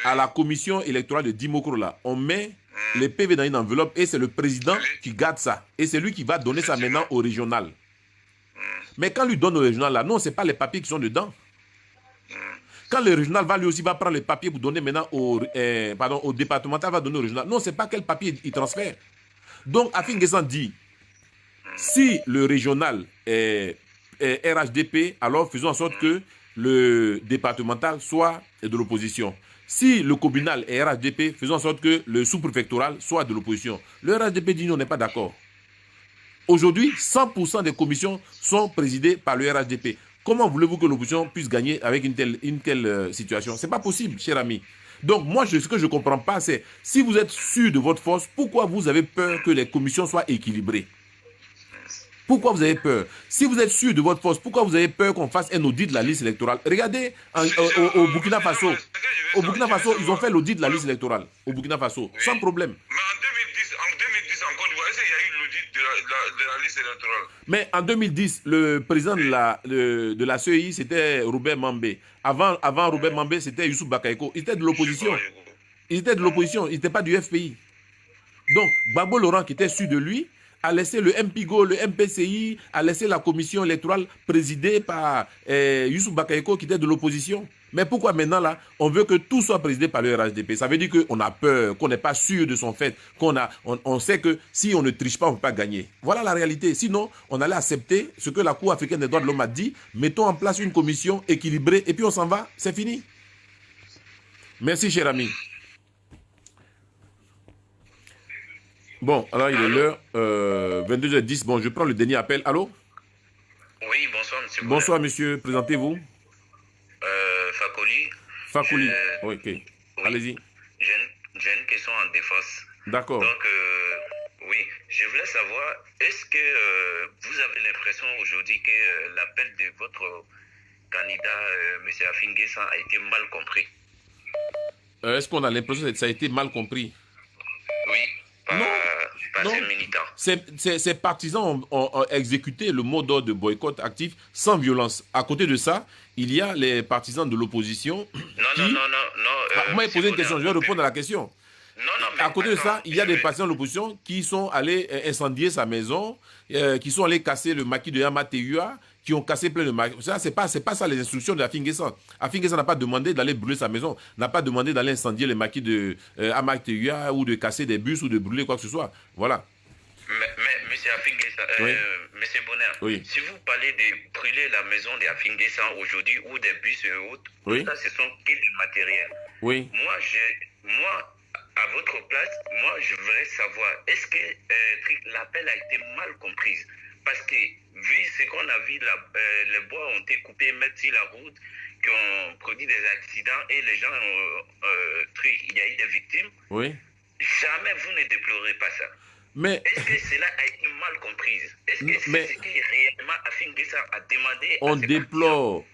à la commission électorale de Dimokro là, on met les PV dans une enveloppe et c'est le président qui garde ça. Et c'est lui qui va donner ça maintenant au régional. Mais quand lui donne au régional là, non, ce n'est pas les papiers qui sont dedans. Quand le régional va lui aussi va prendre les papiers pour donner maintenant au départemental, va donner au régional. Non, ce n'est pas quel papier il transfère. Donc, Afin Guessan dit, si le régional est RHDP, alors faisons en sorte que le départemental soit de l'opposition. Si le communal est RHDP, faisons en sorte que le sous-préfectoral soit de l'opposition. Le RHDP dit non, on n'est pas d'accord. Aujourd'hui, 100% des commissions sont présidées par le RHDP. Comment voulez-vous que l'opposition puisse gagner avec une telle situation? Ce n'est pas possible, cher ami. Donc, moi, ce que je ne comprends pas, c'est si vous êtes sûr de votre force, pourquoi vous avez peur que les commissions soient équilibrées? Pourquoi vous avez peur? Si vous êtes sûr de votre force, pourquoi vous avez peur qu'on fasse un audit de la liste électorale? Regardez au Burkina Faso. Au Burkina Faso, ils ont fait l'audit de la liste électorale. Au Burkina Faso, sans problème. Mais en 2010, en Côte d'Ivoire, il y a eu l'audit de la liste électorale. Mais en 2010, le président de la CEI, c'était Robert Mambé. Avant Robert Mambé, c'était Youssou Bakaïko. Il était de l'opposition. Il était de l'opposition, il n'était pas du FPI. Donc, Gbagbo Laurent, qui était sûr de lui, a laissé le MPIGO, le MPCI, a laissé la commission électorale présidée par Youssou Bakaïko, qui était de l'opposition. Mais pourquoi maintenant, là, on veut que tout soit présidé par le RHDP? Ça veut dire qu'on a peur, qu'on n'est pas sûr de son fait, on sait que si on ne triche pas, on ne peut pas gagner. Voilà la réalité. Sinon, on allait accepter ce que la Cour africaine des droits de l'homme a dit. Mettons en place une commission équilibrée et puis on s'en va. C'est fini. Merci, cher ami. Bon, alors il est l'heure, 22h10. Bon, je prends le dernier appel. Allô? Oui, bonsoir, monsieur. Bonsoir, monsieur. Présentez-vous. Fakoli. Fakoli. Ok. Oui. Allez-y. J'ai une question en défense. D'accord. Donc, oui, je voulais savoir, est-ce que vous avez l'impression aujourd'hui que l'appel de votre candidat, M. Afin Guessan, a été mal compris? Est-ce qu'on a l'impression que ça a été mal compris? Oui. Non. Ces militants. Ces partisans ont exécuté le mot d'ordre de boycott actif sans violence. À côté de ça, il y a les partisans de l'opposition. Non. Vous m'avez posé une question, je vais répondre à la question. Mais à côté de ça, il y a des partisans de l'opposition qui sont allés incendier sa maison, qui sont allés casser le maquis de Yamateua, qui ont cassé plein de maquis. Ça, c'est pas ça les instructions de Afin Guessan. Afin Guessan n'a pas demandé d'aller brûler sa maison, n'a pas demandé d'aller incendier les maquis de Yamateua ou de casser des bus ou de brûler quoi que ce soit. Voilà. Mais M. Afin Guessan, oui. M. Bonheur, oui. Si vous parlez de brûler la maison d'Afin Guessan aujourd'hui ou des bus et autres, oui. Ça, ce sont que du matériel. Oui. Moi, à votre place, je voudrais savoir, est-ce que l'appel a été mal comprise? Parce que, vu ce qu'on a vu, les bois ont été coupés, mettre sur la route, qui ont produit des accidents et les gens il y a eu des victimes. Oui. Jamais vous ne déplorez pas ça. Mais est-ce que cela a été mal comprise? Est-ce que c'est ce que réellement Afin Guessan a demandé?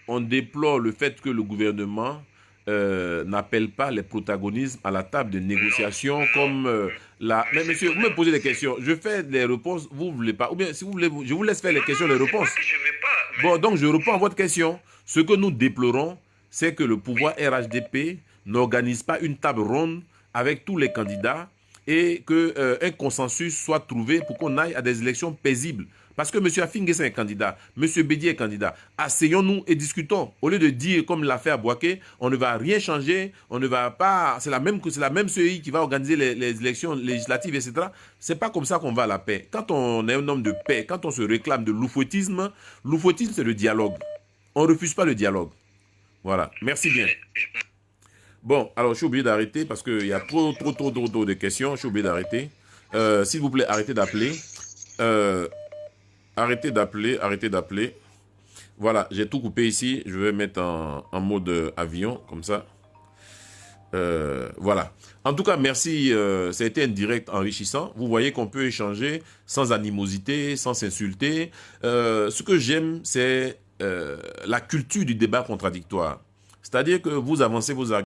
On déplore le fait que le gouvernement n'appelle pas les protagonistes à la table de négociation comme la... Mais monsieur, vous me posez des questions, je fais des réponses, vous ne voulez pas. Ou bien, si vous voulez, je vous laisse faire les questions, les réponses. Bon, donc je réponds à votre question. Ce que nous déplorons, c'est que le pouvoir RHDP n'organise pas une table ronde avec tous les candidats et qu'un consensus soit trouvé pour qu'on aille à des élections paisibles. Parce que M. Afin Guessan est candidat, M. Bédié est candidat. Asseyons-nous et discutons. Au lieu de dire, comme l'a fait à Bouaké, on ne va rien changer, on ne va pas... C'est la même CEI qui va organiser les élections législatives, etc. C'est pas comme ça qu'on va à la paix. Quand on est un homme de paix, quand on se réclame de l'oufouettisme, c'est le dialogue. On ne refuse pas le dialogue. Voilà, merci bien. Bon, alors je suis obligé d'arrêter parce qu'il y a trop de questions. Je suis obligé d'arrêter. S'il vous plaît, arrêtez d'appeler. Arrêtez d'appeler. Voilà, j'ai tout coupé ici. Je vais mettre en mode avion, comme ça. Voilà. En tout cas, merci. Ça a été un direct enrichissant. Vous voyez qu'on peut échanger sans animosité, sans s'insulter. Ce que j'aime, c'est la culture du débat contradictoire. C'est-à-dire que vous avancez vos arguments.